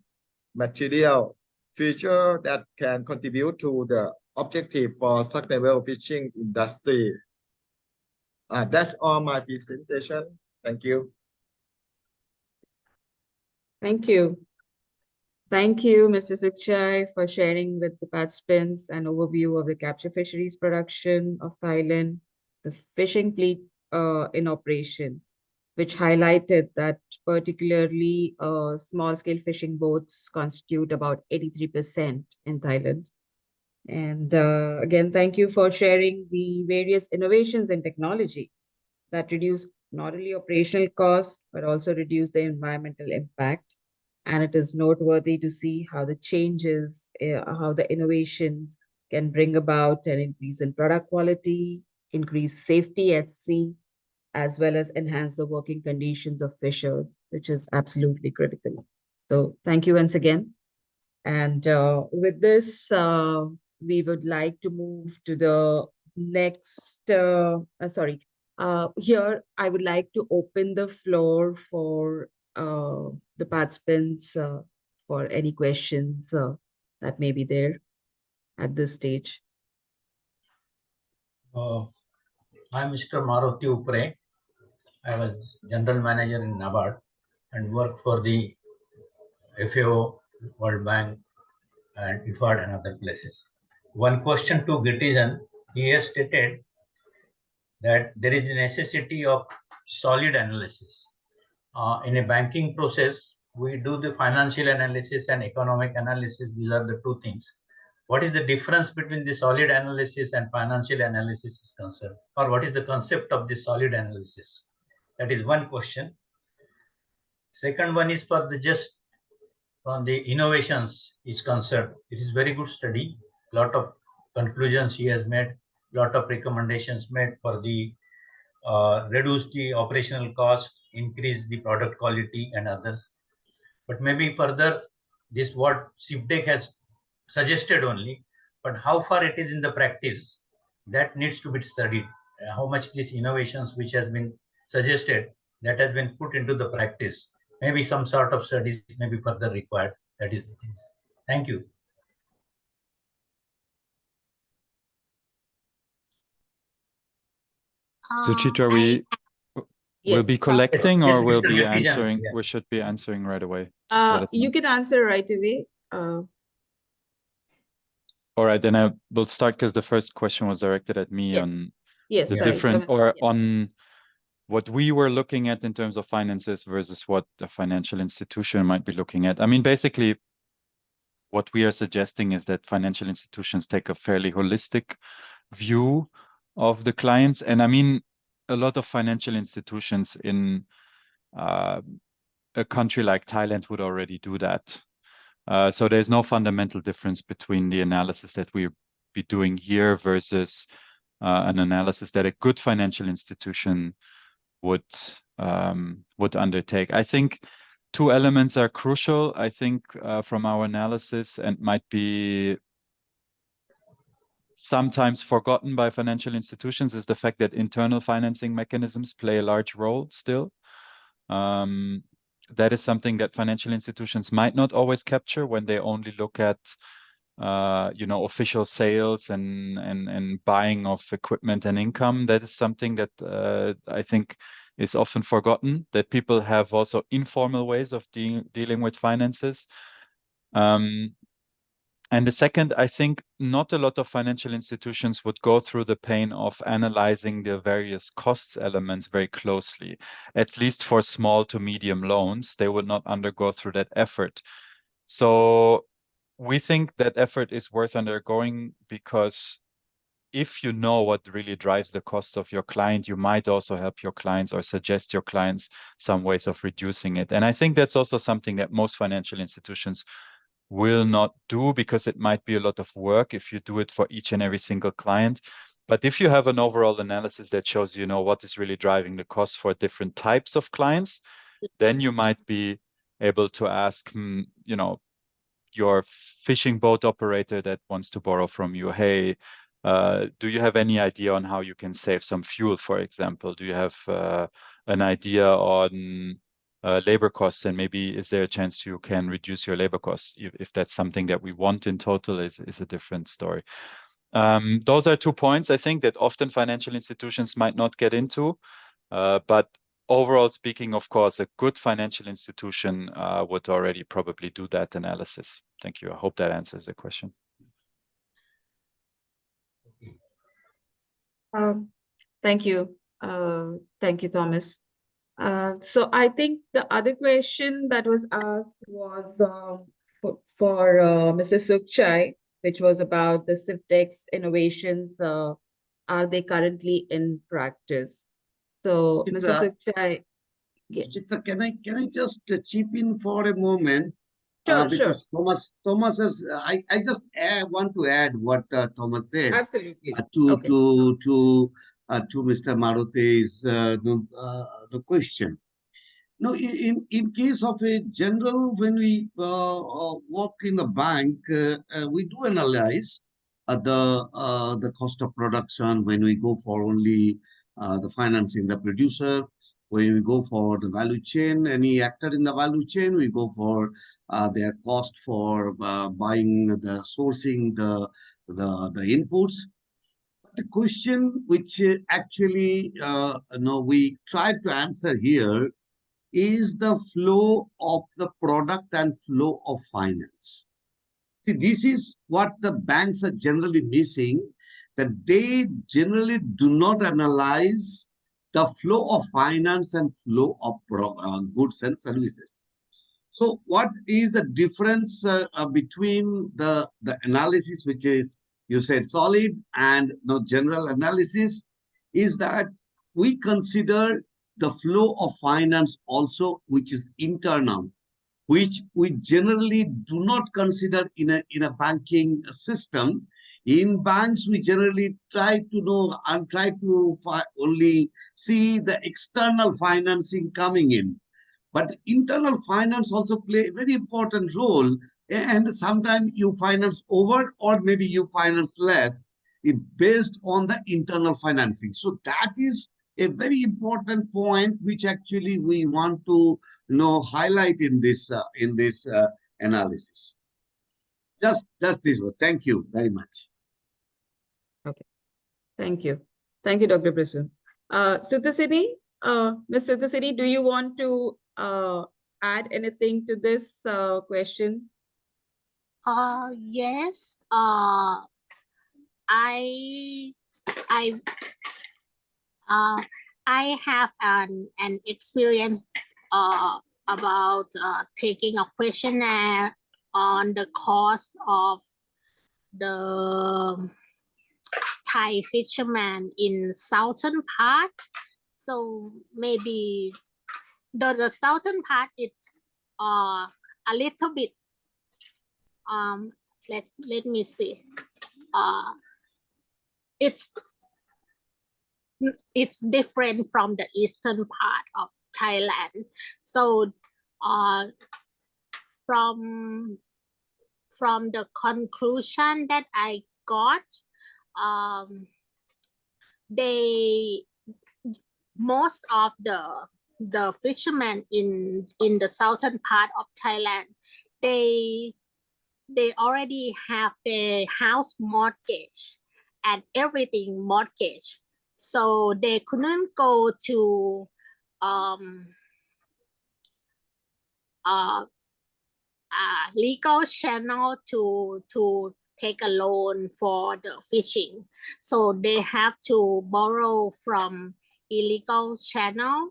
material features that can contribute to the objective for sustainable fishing industry. That's all my presentation. Thank you. Thank you. Thank you, Mr. Sukhchai, for sharing with the participants an overview of the capture fisheries production of Thailand, the fishing fleet in operation, which highlighted that particularly small-scale fishing boats constitute about 83% in Thailand. And again, thank you for sharing the various innovations in technology that reduce not only operational costs, but also reduce the environmental impact. And it is noteworthy to see how the changes, how the innovations can bring about an increase in product quality, increase safety at sea, as well as enhance the working conditions of fishers, which is absolutely critical. So thank you once again. And with this, we would like to move to the next, here I would like to open the floor for the participants for any questions that may be there at this stage. I'm Mr. Maruti Upre. I was General Manager in NABARD and worked for the FAO, World Bank, and IFAD and other places. One question to Gitizen, he has stated that there is a necessity of solid analysis. In a banking process, we do the financial analysis and economic analysis. These are the two things. What is the difference between the solid analysis and financial analysis is concerned? Or what is the concept of the solid analysis? That is one question. Second one is for the just on the innovations is concerned. It is very good study. Lot of conclusions he has made, lot of recommendations made for the reduce the operational cost, increase the product quality and others. But maybe further, this what CIPDEC has suggested only, but how far it is in the practice, that needs to be studied. How much these innovations which has been suggested, that has been put into the practice. Maybe some sort of studies may be further required. That is the thing. Thank you. Suchitra, we will be Yes. collecting or will be Mr. answering? Yeah. We should be answering right away. Just let us know. You can answer right away. All right, then I will start because the first question was directed at me Yes. on Yes, the sorry, different Thomas, or yeah. on what we were looking at in terms of finances versus what a financial institution might be looking at. I mean, basically, what we are suggesting is that financial institutions take a fairly holistic view of the clients. And I mean, a lot of financial institutions in a country like Thailand would already do that. So there's no fundamental difference between the analysis that we'll be doing here versus an analysis that a good financial institution would undertake. I think two elements are crucial, I think, from our analysis, and might be sometimes forgotten by financial institutions, is the fact that internal financing mechanisms play a large role still. That is something that financial institutions might not always capture when they only look at official sales and buying of equipment and income. That is something that I think is often forgotten, that people have also informal ways of dealing with finances. And the second, I think not a lot of financial institutions would go through the pain of analyzing the various costs elements very closely. At least for small to medium loans, they would not undergo through that effort. So we think that effort is worth undergoing, because if you know what really drives the cost of your client, you might also help your clients or suggest your clients some ways of reducing it. And I think that's also something that most financial institutions will not do, because it might be a lot of work if you do it for each and every single client. But if you have an overall analysis that shows what is really driving the cost for different types of clients, then you might be able to ask, your fishing boat operator that wants to borrow from you, hey, do you have any idea on how you can save some fuel, for example? Do you have an idea on labor costs, and maybe is there a chance you can reduce your labor costs? If that's something that we want in total, is a different story. Those are 2 points, I think, that often financial institutions might not get into. But overall speaking, of course, a good financial institution would already probably do that analysis. Thank you. I hope that answers the question. Thank you. Thank you, Thomas. So I think the other question that was asked was for Mr. Sukhchai, which was about the CIFTEX innovations. Are they currently in practice? So, Mr. Sukhchai. Chitra, can I just chip in for a moment? Sure, because Thomas has. I just want to add what Thomas said. Absolutely. To Mr. Maruti's the question. No, in case of a general, when we work in the bank, we do analyze the cost of production when we go for only the financing the producer. When we go for the value chain, any actor in the value chain, we go for their cost for buying, the sourcing, the inputs. The question which actually we try to answer here is the flow of the product and flow of finance. See, this is what the banks are generally missing, that they generally do not analyze the flow of finance and flow of goods and services. So what is the difference between the analysis, which is, you said, solid, and the general analysis, is that we consider the flow of finance also, which is internal, which we generally do not consider in a banking system. In banks, we generally try to know and try to only see the external financing coming in. But internal finance also play a very important role. And sometimes you finance over, or maybe you finance less, based on the internal financing. So that is a very important point, which actually we want to highlight in this analysis. Just this one. Thank you very much. Okay. Thank you. Thank you, Dr. Prasoon. Sutasiri, Mr. Sutasiri, do you want to add anything to this question? Yes. I have an experience about taking a questionnaire on the cost of the Thai fishermen in southern part. So maybe the southern part it's a little bit let me see. It's different from the eastern part of Thailand. So from the conclusion that I got, most of the fishermen in the southern part of Thailand, they already have their house mortgage and everything mortgage, so they couldn't go to legal channel to take a loan for the fishing. So they have to borrow from illegal channel,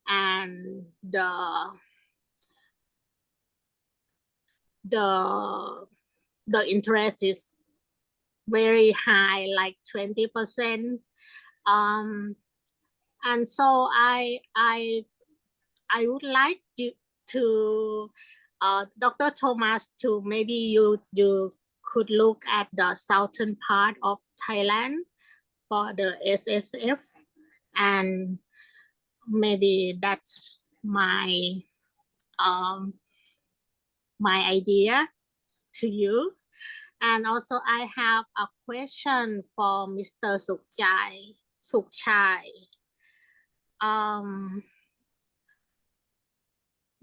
and the interest is very high, like 20%. And so I would like to Dr. Thomas, to maybe you could look at the southern part of Thailand for the SSF, and maybe that's my my idea to you. And also I have a question for Mr. Sukchai.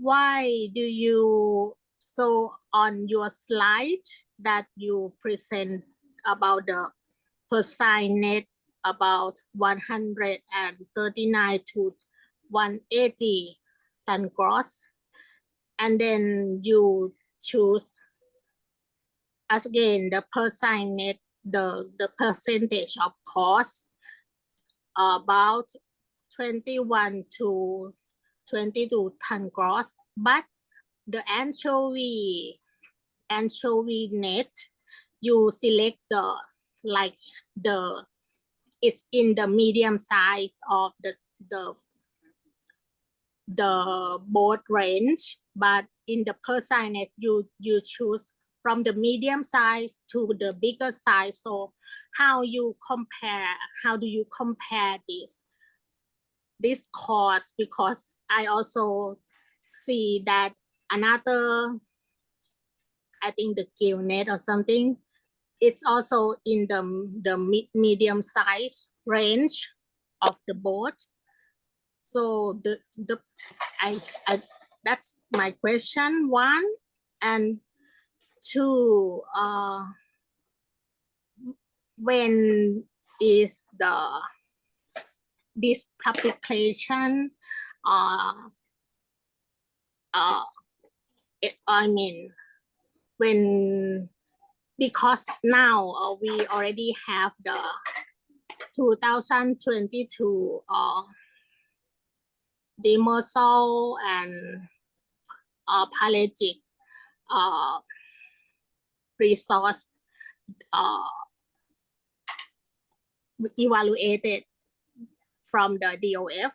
Why do you, so on your slide that you present about the percent about 139 to 180 ton gross, and then you choose as again the percent, the percentage of cost about 21 to 22 ton gross, but the anchovy net, you select it's in the medium size of the boat range, but in the percent you choose from the medium size to the bigger size. So how do you compare this cost? Because I also see that another, I think the gill net or something, it's also in the medium size range of the boat. So that's my question, one. And two, when is this publication I mean, when, because now we already have the 2022 demersal and pelagic resource evaluated from the DOF,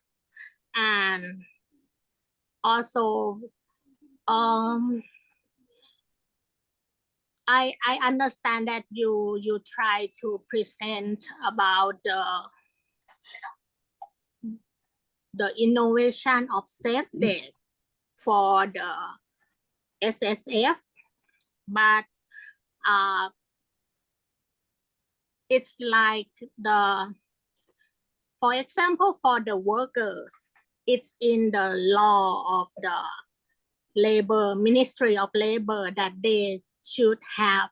and also I understand that you try to present about the innovation of safety for the SSF, but it's like for example, for the workers, it's in the law of the Ministry of Labor that they should have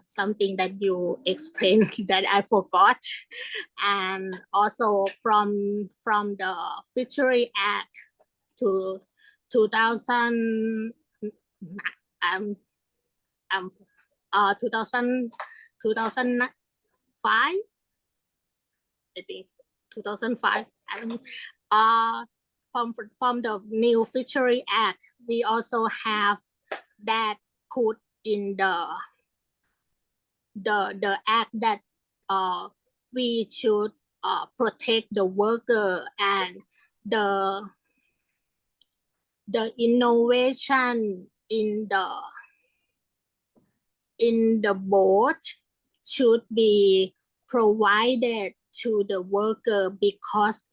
something that you explained that I forgot, and also from the Fishery Act to 2005, I think 2005. I don't know. From the new Fishery Act, we also have that put in the act that we should protect the worker and the innovation in the boat should be provided to the worker because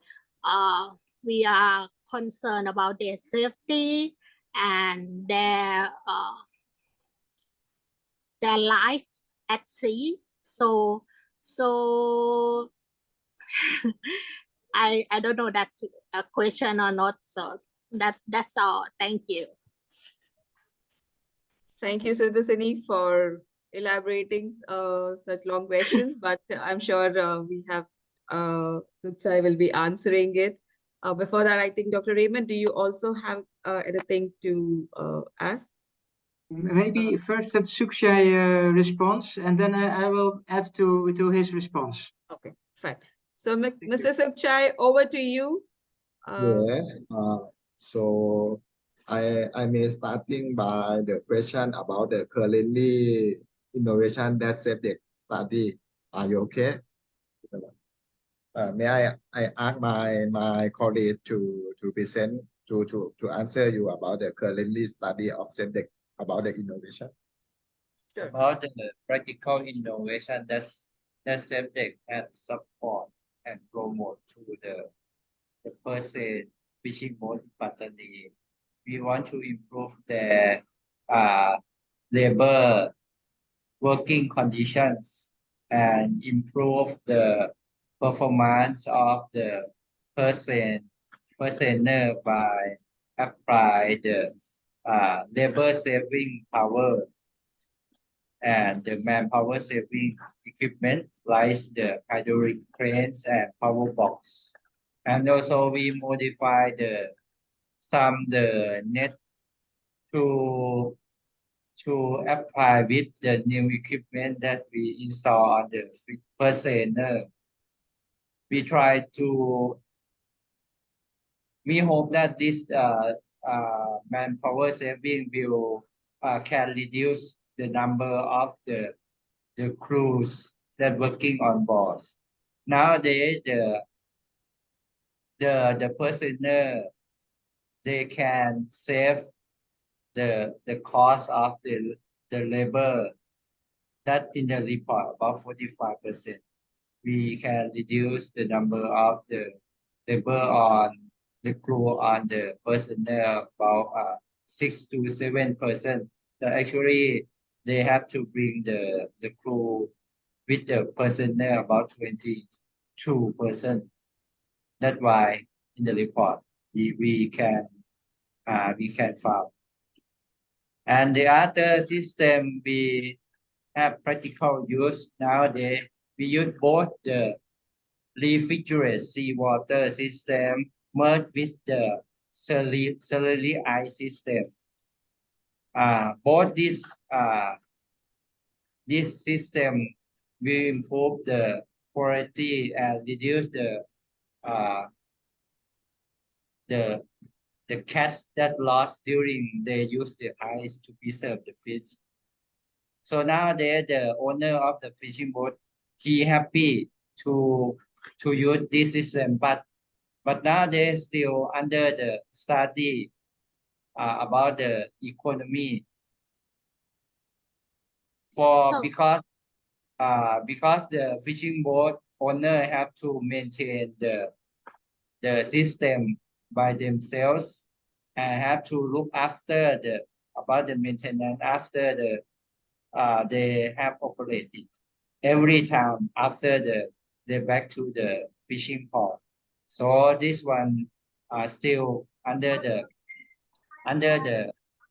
we are concerned about their safety and their life at sea. So I don't know that's a question or not. So that's all. Thank you. Thank you, Sudhasini, for elaborating such long questions, but I'm sure we have Suchai will be answering it. Before that, I think Dr. Raymond, do you also have anything to ask? Maybe first let Sukshay response, and then I will add to his response. Okay, fine. So, Mr. Suchai, over to you. Yes. So I may starting by the question about the currently innovation that subject study. Are you okay? May I ask my colleague to present to answer you about the currently study of subject about the innovation? Sure. About the practical innovation that subject and support and promote to the person fishing boat Pattani. We want to improve their labor working conditions and improve the performance of the personer by apply the labor saving power and the manpower saving equipment like the hydraulic cranes and power box. And also we modify the net to apply with the new equipment that we install on the personer. We try to, we hope that this manpower saving will can reduce the number of the crews that working on boards. Nowadays, the personer, they can save the cost of the labor that in the report about 45%. We can reduce the number of the labor on the crew on the personnel about 6 to 7%. So actually, they have to bring the crew with the personnel about 22%. That's why in the report we can found. And the other system we have practical use nowadays. We use both the refrigerated seawater system merged with the slurry ice system. Both this system will improve the quality and reduce the catch that lost during they use the ice to preserve the fish. So nowadays the owner of the fishing boat, he happy to use this system, but nowadays still under the study about the economy because the fishing boat owner have to maintain the system by themselves and have to look after about the maintenance after they have operated every time after they back to the fishing port. So this one still under the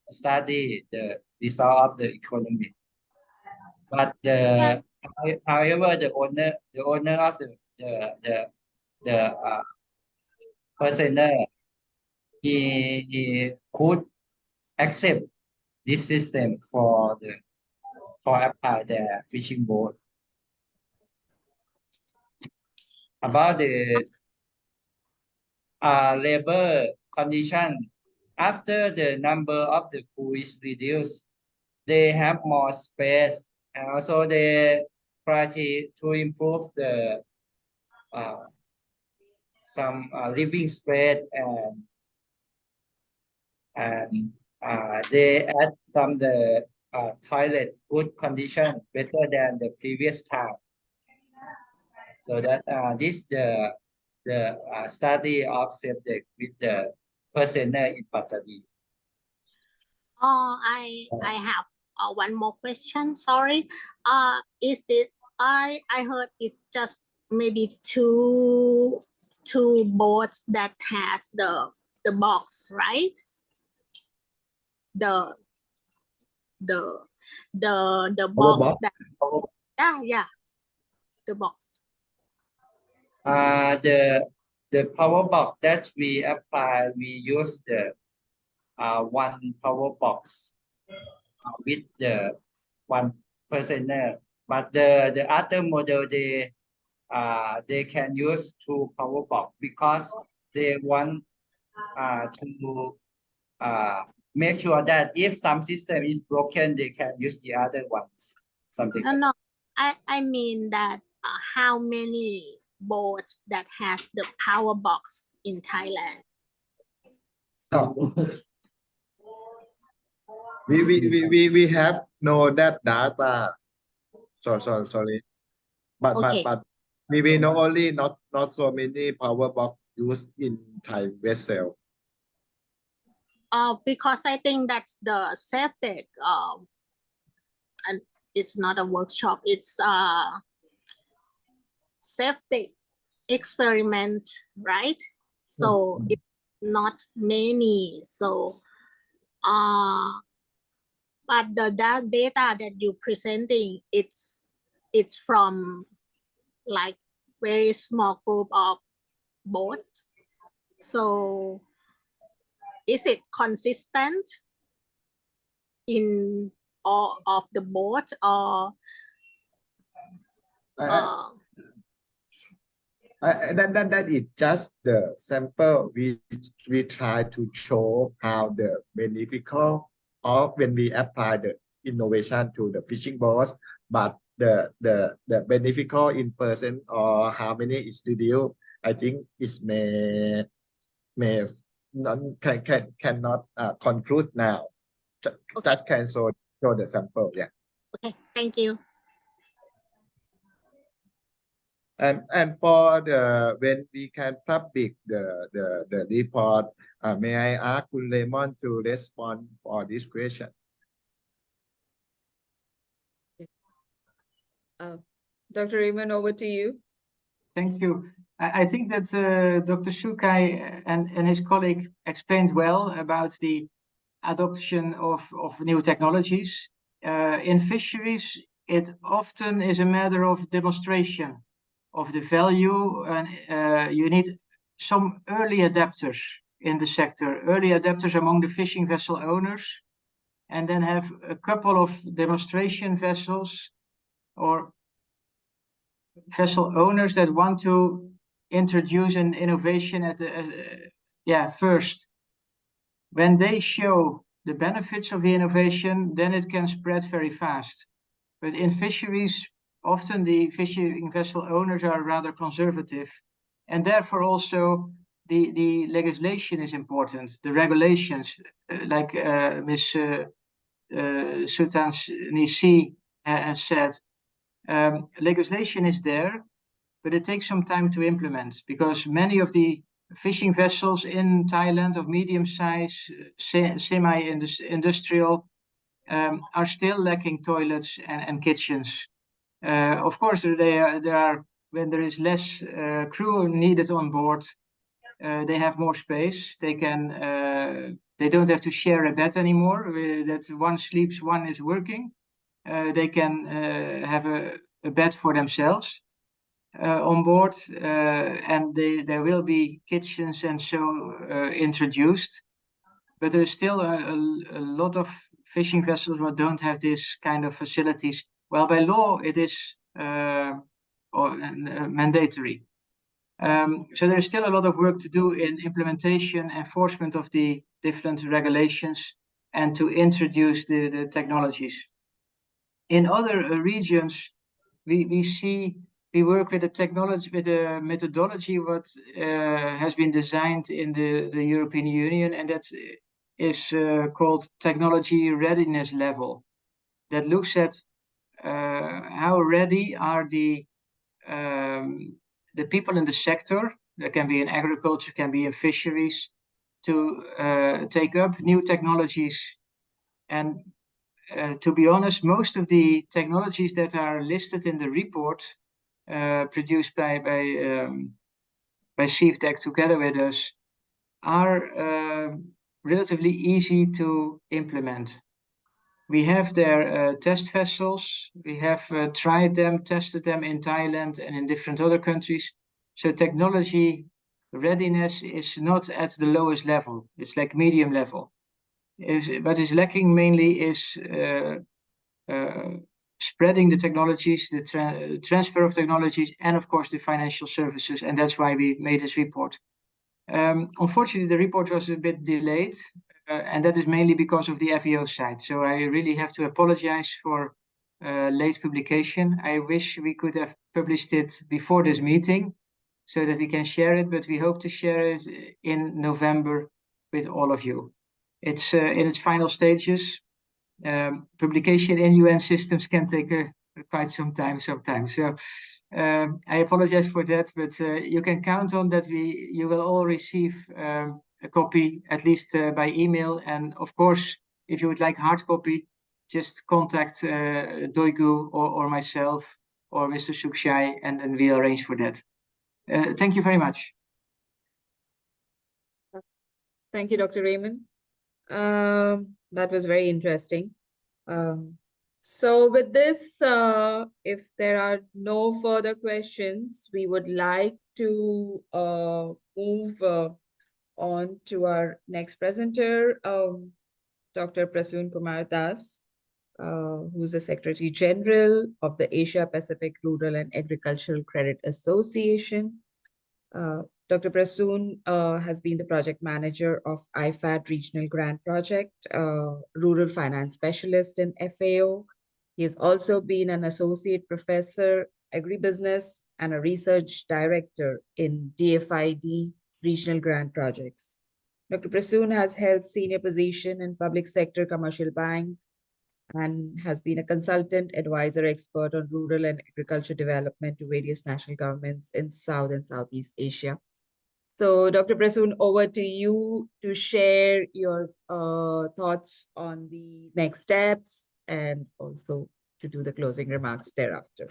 study the result of the economy. But however the owner of the personer he could accept this system for apply their fishing boat. about the labor condition. After the number of the crew is reduced, they have more space, and also they try to improve the some living space, and they add some the toilet good condition better than the previous time. So that this the study of subject with the personnel in Pattani. Oh, I have one more question. Sorry. Is it I heard it's just maybe two boats that has the box, right? The box box? that yeah the box. The power box that we apply, we use the one power box with the one personnel, but the other model they can use two power box because they want to make sure that if some system is broken, they can use the other ones. Something. No, I mean that how many boats that has the power box in Thailand? No. We have no that data. Sorry. But we know only not so many power box used in Thai vessel. Because I think that's the safety and it's not a workshop, it's safety experiment, right? So it's not many. So but the data that you presenting, it's from like very small group of boat. So is it consistent in all of the boat, or that is just the sample. We try to show how the beneficial of when we apply the innovation to the fishing boats, but the beneficial in percent or how many is reduced, I think is may not cannot conclude now. That can show the sample. Yeah. Okay, thank you. And for the when we can publish the report, may I ask Kun Lemon to respond for this question? Dr. Raymond, over to you. Thank you. I think that Dr. Sukai and his colleague explained well about the adoption of new technologies. In fisheries, it often is a matter of demonstration of the value, and you need some early adapters in the sector, early adapters among the fishing vessel owners, and then have a couple of demonstration vessels or vessel owners that want to introduce an innovation at first. When they show the benefits of the innovation, then it can spread very fast. But in fisheries, often the fishing vessel owners are rather conservative, and therefore also the legislation is important. The regulations, like Ms. Sutanisi has said, legislation is there, but it takes some time to implement, because many of the fishing vessels in Thailand of medium size, semi-industrial, are still lacking toilets and kitchens. Of course, there are when there is less crew needed on board, they have more space. They can they don't have to share a bed anymore. That one sleeps, one is working. They can have a bed for themselves on board, and there will be kitchens and so introduced. But there's still a lot of fishing vessels that don't have this kind of facilities. Well, by law, it is mandatory. So there's still a lot of work to do in implementation, enforcement of the different regulations, and to introduce the technologies. In other regions, we work with a technology, with a methodology what has been designed in the European Union, and that is called technology readiness level. That looks at how ready are the people in the sector, that can be in agriculture, can be in fisheries, to take up new technologies. And to be honest, most of the technologies that are listed in the report produced by CFTech together with us are relatively easy to implement. We have their test vessels. We have tried them, tested them in Thailand and in different other countries. So technology readiness is not at the lowest level. It's like medium level. What is lacking mainly is spreading the technologies, the transfer of technologies, and of course the financial services. And that's why we made this report. Unfortunately, the report was a bit delayed, and that is mainly because of the FEO side. So I really have to apologize for late publication. I wish we could have published it before this meeting so that we can share it, but we hope to share it in November with all of you. It's in its final stages. Publication in UN systems can take quite some time sometimes. So I apologize for that, but you can count on that you will all receive a copy, at least by email. And of course, if you would like hard copy, just contact Doigu or myself or Mr. Sukshai, and then we'll arrange for that. Thank you very much. Thank you, Dr. Raymond. That was very interesting. So with this, if there are no further questions, we would like to move on to our next presenter, Dr. Prasoon Kumar Das, who's the Secretary General of the Asia Pacific Rural and Agricultural Credit Association. Dr. Prasoon has been the project manager of IFAD Regional Grant Project, Rural Finance Specialist in FAO. He has also been an associate professor, agribusiness, and a research director in DFID Regional Grant Projects. Dr. Prasoon has held senior position in public sector commercial bank and has been a consultant, advisor, expert on rural and agriculture development to various national governments in South and Southeast Asia. So, Dr. Prasoon, over to you to share your thoughts on the next steps and also to do the closing remarks thereafter.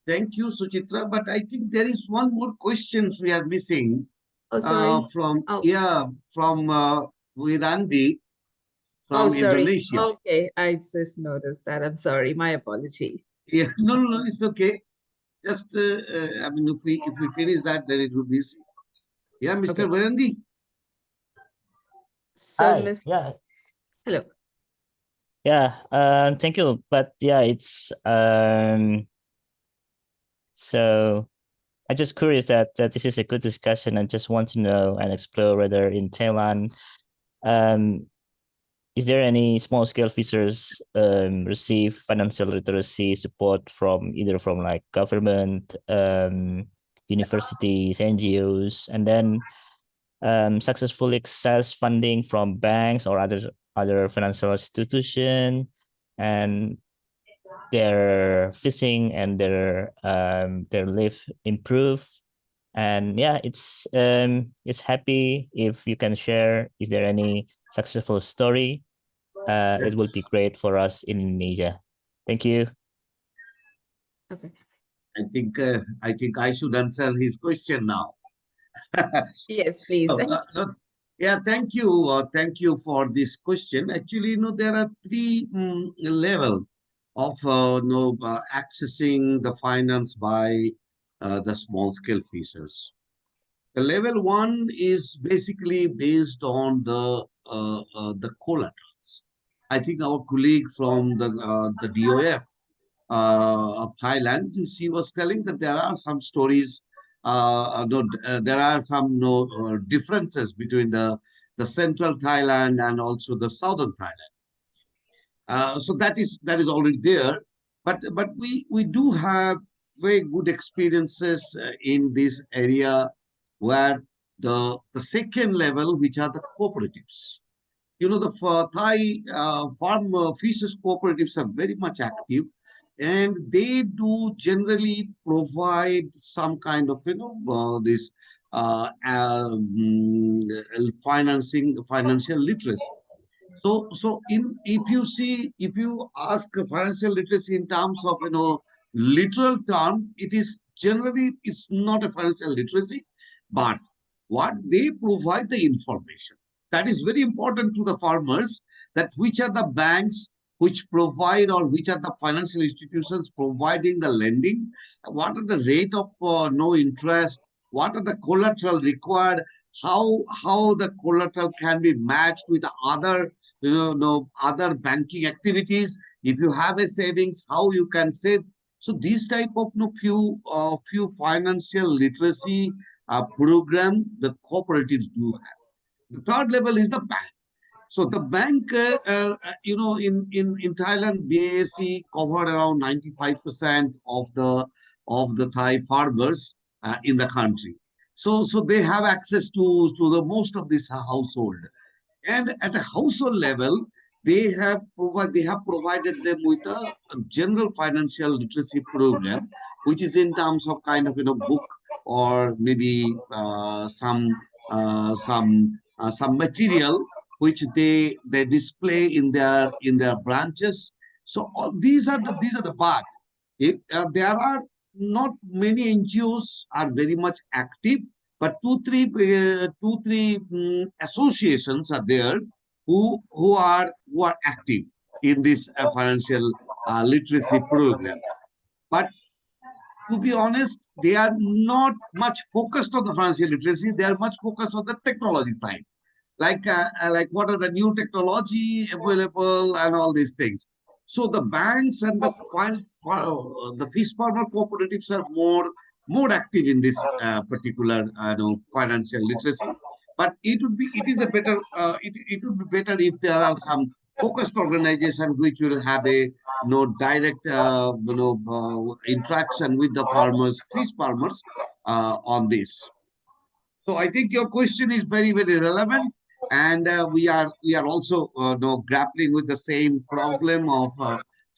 Thank you, Suchitra. But I think there is one more question we are missing. Oh, sorry. From Virandi from Indonesia. Okay, I just noticed that. I'm sorry. My apologies. Yeah, no, it's okay. Just, I mean, if we finish that, then it would be easy. Yeah, Mr. Virandi. So, Hi, yeah. Hello. Yeah, thank you. But yeah, it's so I'm just curious that this is a good discussion. I just want to know and explore whether in Thailand, is there any small scale fishers receive financial literacy support from either from like government, universities, NGOs, and then successfully access funding from banks or other financial institution, and their fishing and their life improve. And yeah, it's happy if you can share. Is there any successful story? It would be great for us in Indonesia. Thank you. Okay. I think I should answer his question now. Yes, please. Yeah, thank you. Thank you for this question. Actually, there are three levels of accessing the finance by the small scale fishers. The level one is basically based on the collaterals. I think our colleague from the DOF of Thailand, she was telling that there are some stories there are some differences between the central Thailand and also the southern Thailand. So that is already there, but we do have very good experiences in this area, where the second level, which are the cooperatives. You know, the Thai farm fisheries cooperatives are very much active, and they do generally provide some kind of, this financial literacy. So if you ask financial literacy in terms of, literal term, it's not a financial literacy, but what they provide the information. That is very important to the farmers, that which are the banks which provide, or which are the financial institutions providing the lending, what are the rate of no interest, what are the collateral required, how the collateral can be matched with other other banking activities. If you have a savings, how you can save. So these type of few financial literacy program the cooperatives do have. The third level is the bank. So the bank, in Thailand, BAAC covered around 95% of the Thai farmers in the country. So they have access to the most of this household. And at a household level, they have provided them with a general financial literacy program, which is in terms of kind of book, or maybe some material which they display in their branches. So all these are the parts. There are not many NGOs are very much active, but two, three associations are there who are active in this financial literacy program. But to be honest, they are not much focused on the financial literacy. They are much focused on the technology side, like what are the new technology available and all these things. So the banks and the fish farmer cooperatives are more active in this particular financial literacy. But it would be better if there are some focused organization which will have a direct interaction with the fish farmers on this. So I think your question is very, very relevant, and we are also grappling with the same problem of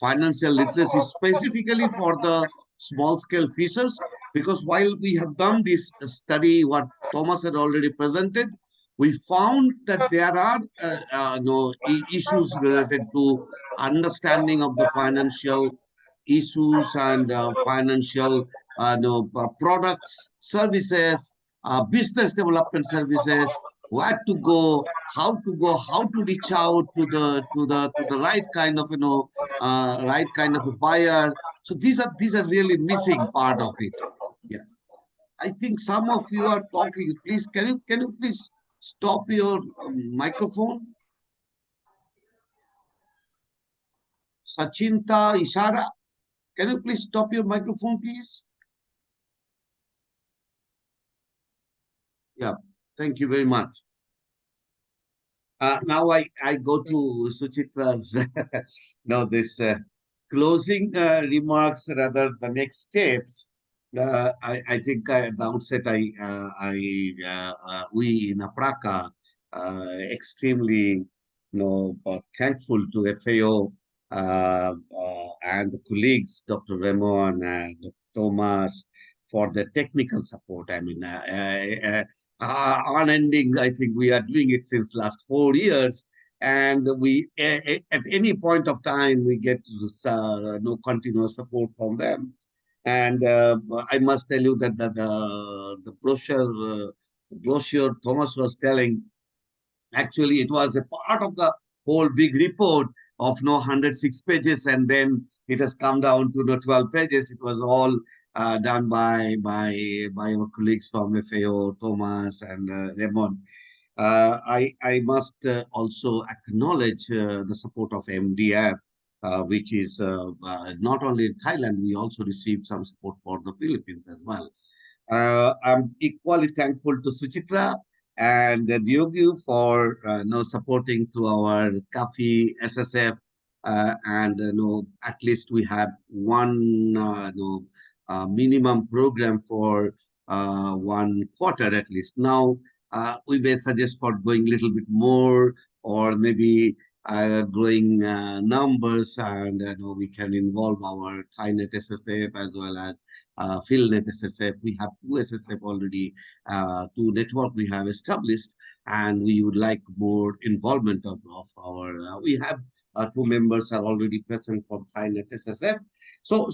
financial literacy, specifically for the small scale fishers. Because while we have done this study, what Thomas had already presented, we found that there are issues related to understanding of the financial issues and financial products, services, business development services, where to go, how to reach out to the right kind of a buyer. So these are really missing part of it. Yeah, I think some of you are talking. Please, can you please stop your microphone? Sachinta Ishara, can you please stop your microphone, please? Yeah, thank you very much. Now I go to Suchitra's now this closing remarks, rather the next steps. I think at the outset we in APRACA extremely thankful to FAO and the colleagues, Dr. Ramon and Dr. Thomas, for the technical support. I mean, unending, I think we are doing it since last 4 years, and we at any point of time we get no continuous support from them. And I must tell you that the brochure Thomas was telling, actually it was a part of the whole big report of 106 pages, and then it has come down to 12 pages. It was all done by our colleagues from FAO, Thomas and Ramon. I must also acknowledge the support of MDF, which is not only in Thailand, we also received some support for the Philippines as well. I'm equally thankful to Suchitra and Diogu for supporting to our CAFI SSF, and at least we have one minimum program for 1 quarter at least. Now we may suggest for going a little bit more, or maybe growing numbers, and we can involve our ThaiNet SSF as well as PhilNet SSF. We have 2 SSF already, 2 network we have established, and we would like more involvement of our. We have 2 members are already present from ThaiNet SSF. So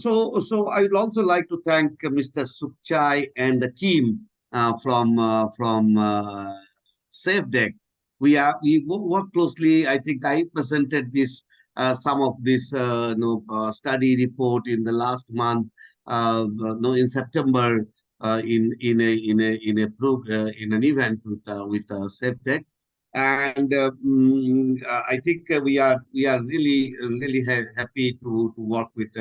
I would also like to thank Mr. Sukchai and the team from SafeDeck. We work closely. I think I presented this some of this study report in the last month, in September, in an event with SafeDeck. And I think we are really happy to work with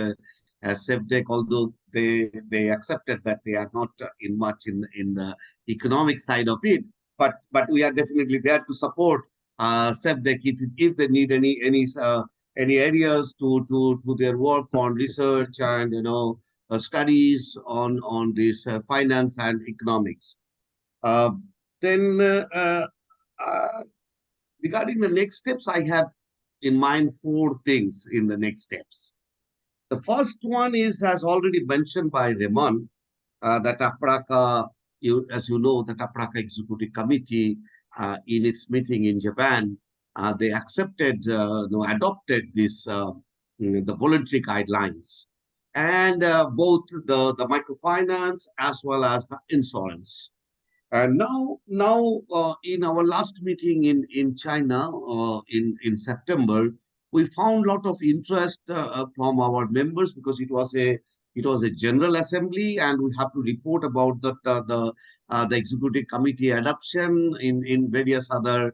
SafeDeck, although they accepted that they are not in much in the economic side of it. But we are definitely there to support SafeDeck if they need any areas to do their work on research and studies on this finance and economics. Then regarding the next steps, I have in mind 4 things in the next steps. The first one is, as already mentioned by Raymond, that APRACA, as you know, that APRACA Executive Committee in its meeting in Japan, they accepted, adopted this the voluntary guidelines, and both the microfinance as well as the insurance. And now in our last meeting in China in September, we found a lot of interest from our members, because it was a general assembly, and we have to report about the executive committee adoption in various other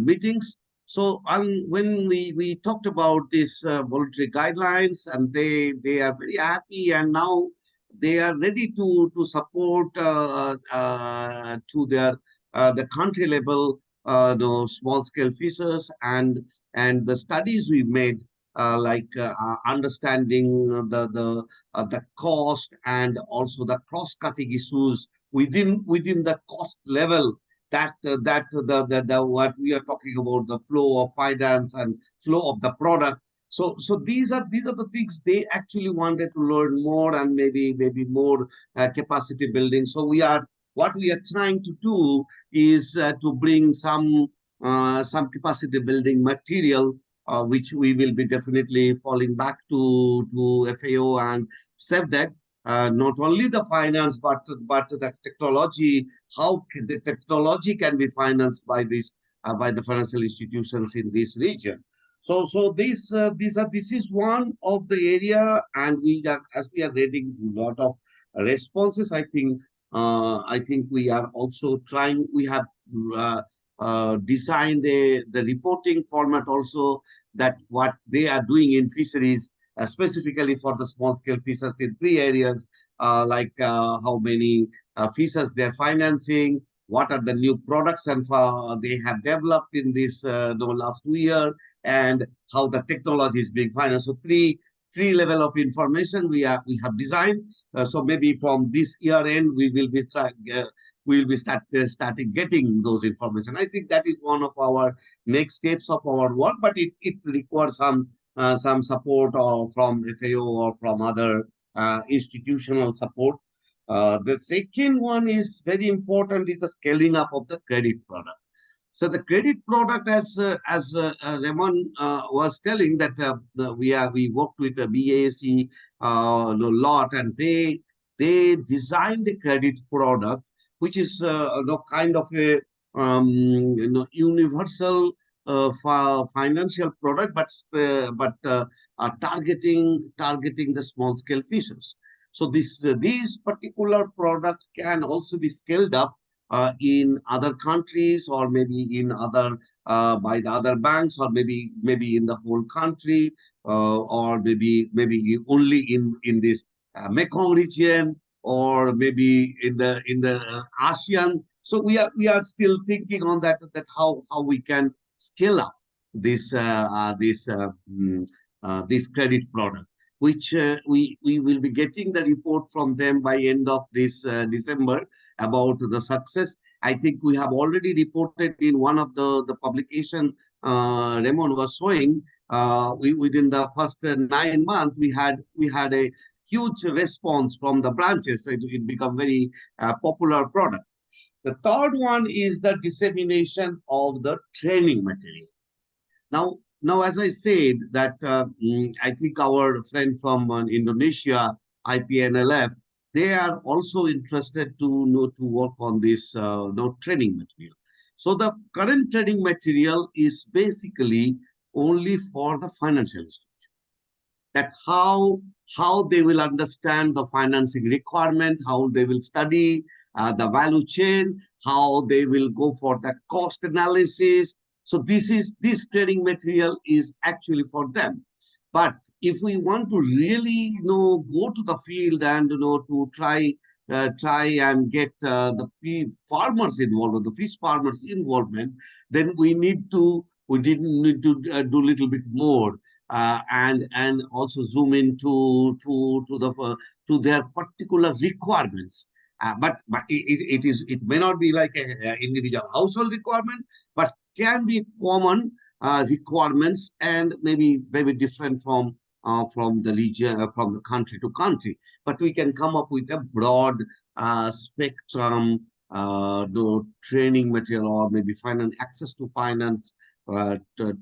meetings. So when we talked about this voluntary guidelines, and they are very happy, and now they are ready to support to their the country level small scale fishers, and the studies we made, like understanding the cost, and also the cross-cutting issues within the cost level, that what we are talking about, the flow of finance and flow of the product. So these are the things they actually wanted to learn more, and maybe more capacity building. So what we are trying to do is to bring some capacity building material, which we will be definitely falling back to FAO and SafeDeck. Not only the finance, but the technology, how the technology can be financed by this by the financial institutions in this region. So this is one of the area, and as we are getting a lot of responses, I think we are also trying. We have designed the reporting format also, that what they are doing in fisheries, specifically for the small scale fishers, in 3 areas, like how many fishers they are financing, what are the new products and they have developed in this last 2 years, and how the technology is being financed. So three level of information we have designed. So maybe from this year end we will be starting getting those information. I think that is one of our next steps of our work, but it requires some support from FAO or from other institutional support. The second one is very important, is the scaling up of the credit product. So the credit product, as Raymond was telling, that we worked with the BAAC a lot, and they designed the credit product, which is kind of a universal financial product, but targeting the small scale fishers. So these particular products can also be scaled up in other countries, or maybe in other by the other banks, or maybe in the whole country, or maybe only in this Mekong region. or maybe in the ASEAN. So we are still thinking on that how we can scale up this this credit product, which we will be getting the report from them by end of this December about the success. I think we have already reported in one of the publication Raymond was showing. Within the first 9 months, we had a huge response from the branches. It become very popular product. The third one is the dissemination of the training material. Now, as I said, that I think our friend from Indonesia, IPNLF, they are also interested to work on this training material. So the current training material is basically only for the financial institution. That how they will understand the financing requirement, how they will study the value chain, how they will go for the cost analysis. So this training material is actually for them. But if we want to really go to the field and to try and get the farmers involved, or the fish farmers involvement, then we need to do a little bit more. And also zoom into to their particular requirements. But it may not be like an individual household requirement, but can be common requirements, and maybe different from the region, from the country to country. But we can come up with a broad spectrum training material, or maybe finance, access to finance,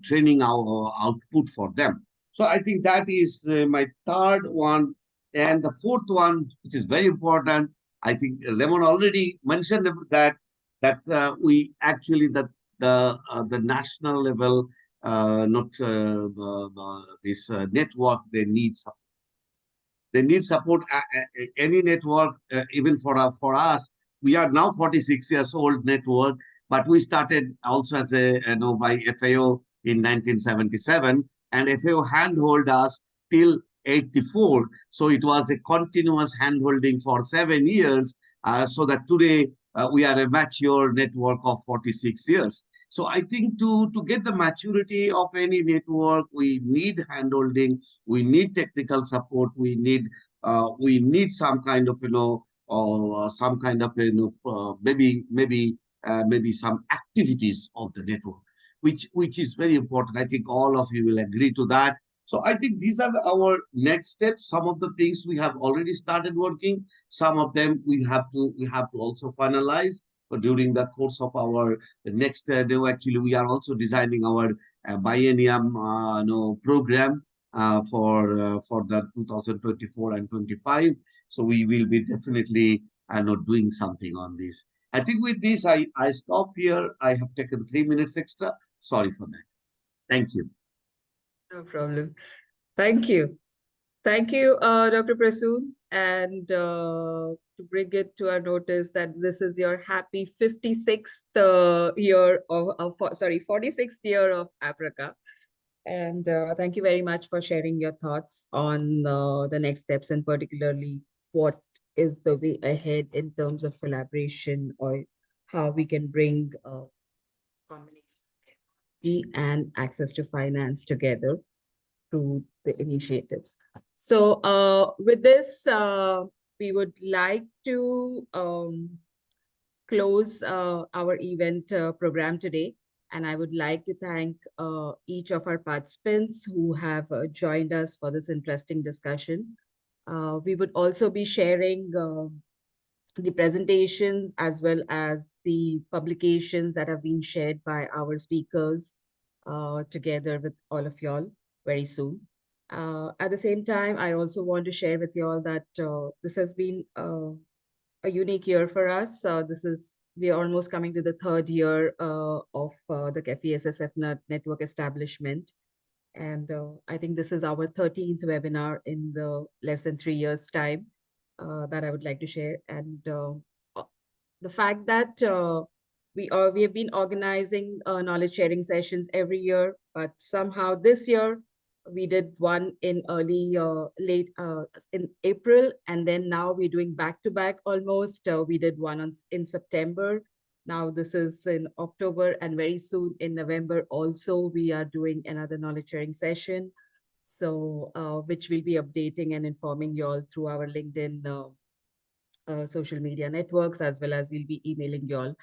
training our output for them. So I think that is my third one. And the fourth one, which is very important, I think Lemon already mentioned that we actually the national level this network, they need support. They need support. Any network, even for us, we are now 46 years old network, but we started also as by FAO in 1977, and FAO handhold us till 84. So it was a continuous handholding for 7 years, so that today we are a mature network of 46 years. So I think to get the maturity of any network, we need handholding, we need technical support, we need some kind of some kind of maybe some activities of the network, which is very important. I think all of you will agree to that. So I think these are our next steps. Some of the things we have already started working. Some of them we have to also finalize during the course of our next actually we are also designing our biennium program for the 2024 and 25. So we will be definitely doing something on this. I think with this I stop here. I have taken 3 minutes extra. Sorry for that. Thank you. No problem. Thank you. Thank you, Dr. Prasoon. And to bring it to our notice that this is your happy 56th year of 46th year of APRACA. And thank you very much for sharing your thoughts on the next steps, and particularly what is the way ahead in terms of collaboration, or how we can bring combination and access to finance together through the initiatives. So with this, we would like to close our event program today. And I would like to thank each of our participants who have joined us for this interesting discussion. We would also be sharing the presentations as well as the publications that have been shared by our speakers together with all of y'all very soon. At the same time, I also want to share with y'all that this has been a unique year for us. We are almost coming to the 3rd year of the CAFI SSF network establishment. And I think this is our 13th webinar in the less than 3 years time that I would like to share. And the fact that we have been organizing knowledge sharing sessions every year, but somehow this year we did one in early, late in April, and then now we're doing back to back almost. We did one in September. Now this is in October, and very soon in November also we are doing another knowledge sharing session. So which we'll be updating and informing you all through our LinkedIn social media networks, as well as we'll be emailing you all.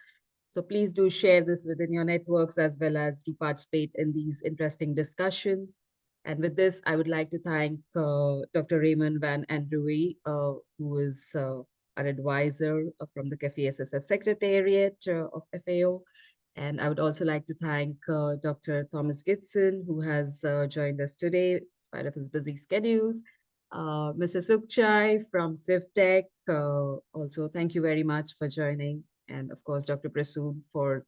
So please do share this within your networks, as well as to participate in these interesting discussions. And with this, I would like to thank Dr. Raymond Van Andrewey, who is our advisor from the CAFI SSF Secretariat of FAO. And I would also like to thank Dr. Thomas Gitson, who has joined us today in spite of his busy schedules. Mr. Sukchai from CivTech, also thank you very much for joining. And of course, Dr. Prasoon for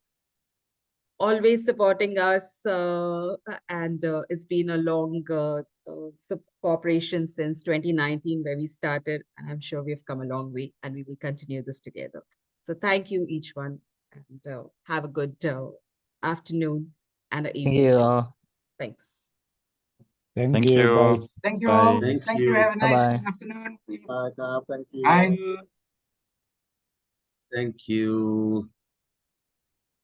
always supporting us. And it's been a long cooperation since 2019, where we started. And I'm sure we've come a long way, and we will continue this together. So thank you, each one, and have a good afternoon and an evening. Thank you all. Thanks. Thank you. Bye. Thank you Bye. all. Thank Thank you. you. Have a nice Bye-bye. afternoon. Bye, Thank you. Bye. Thank you.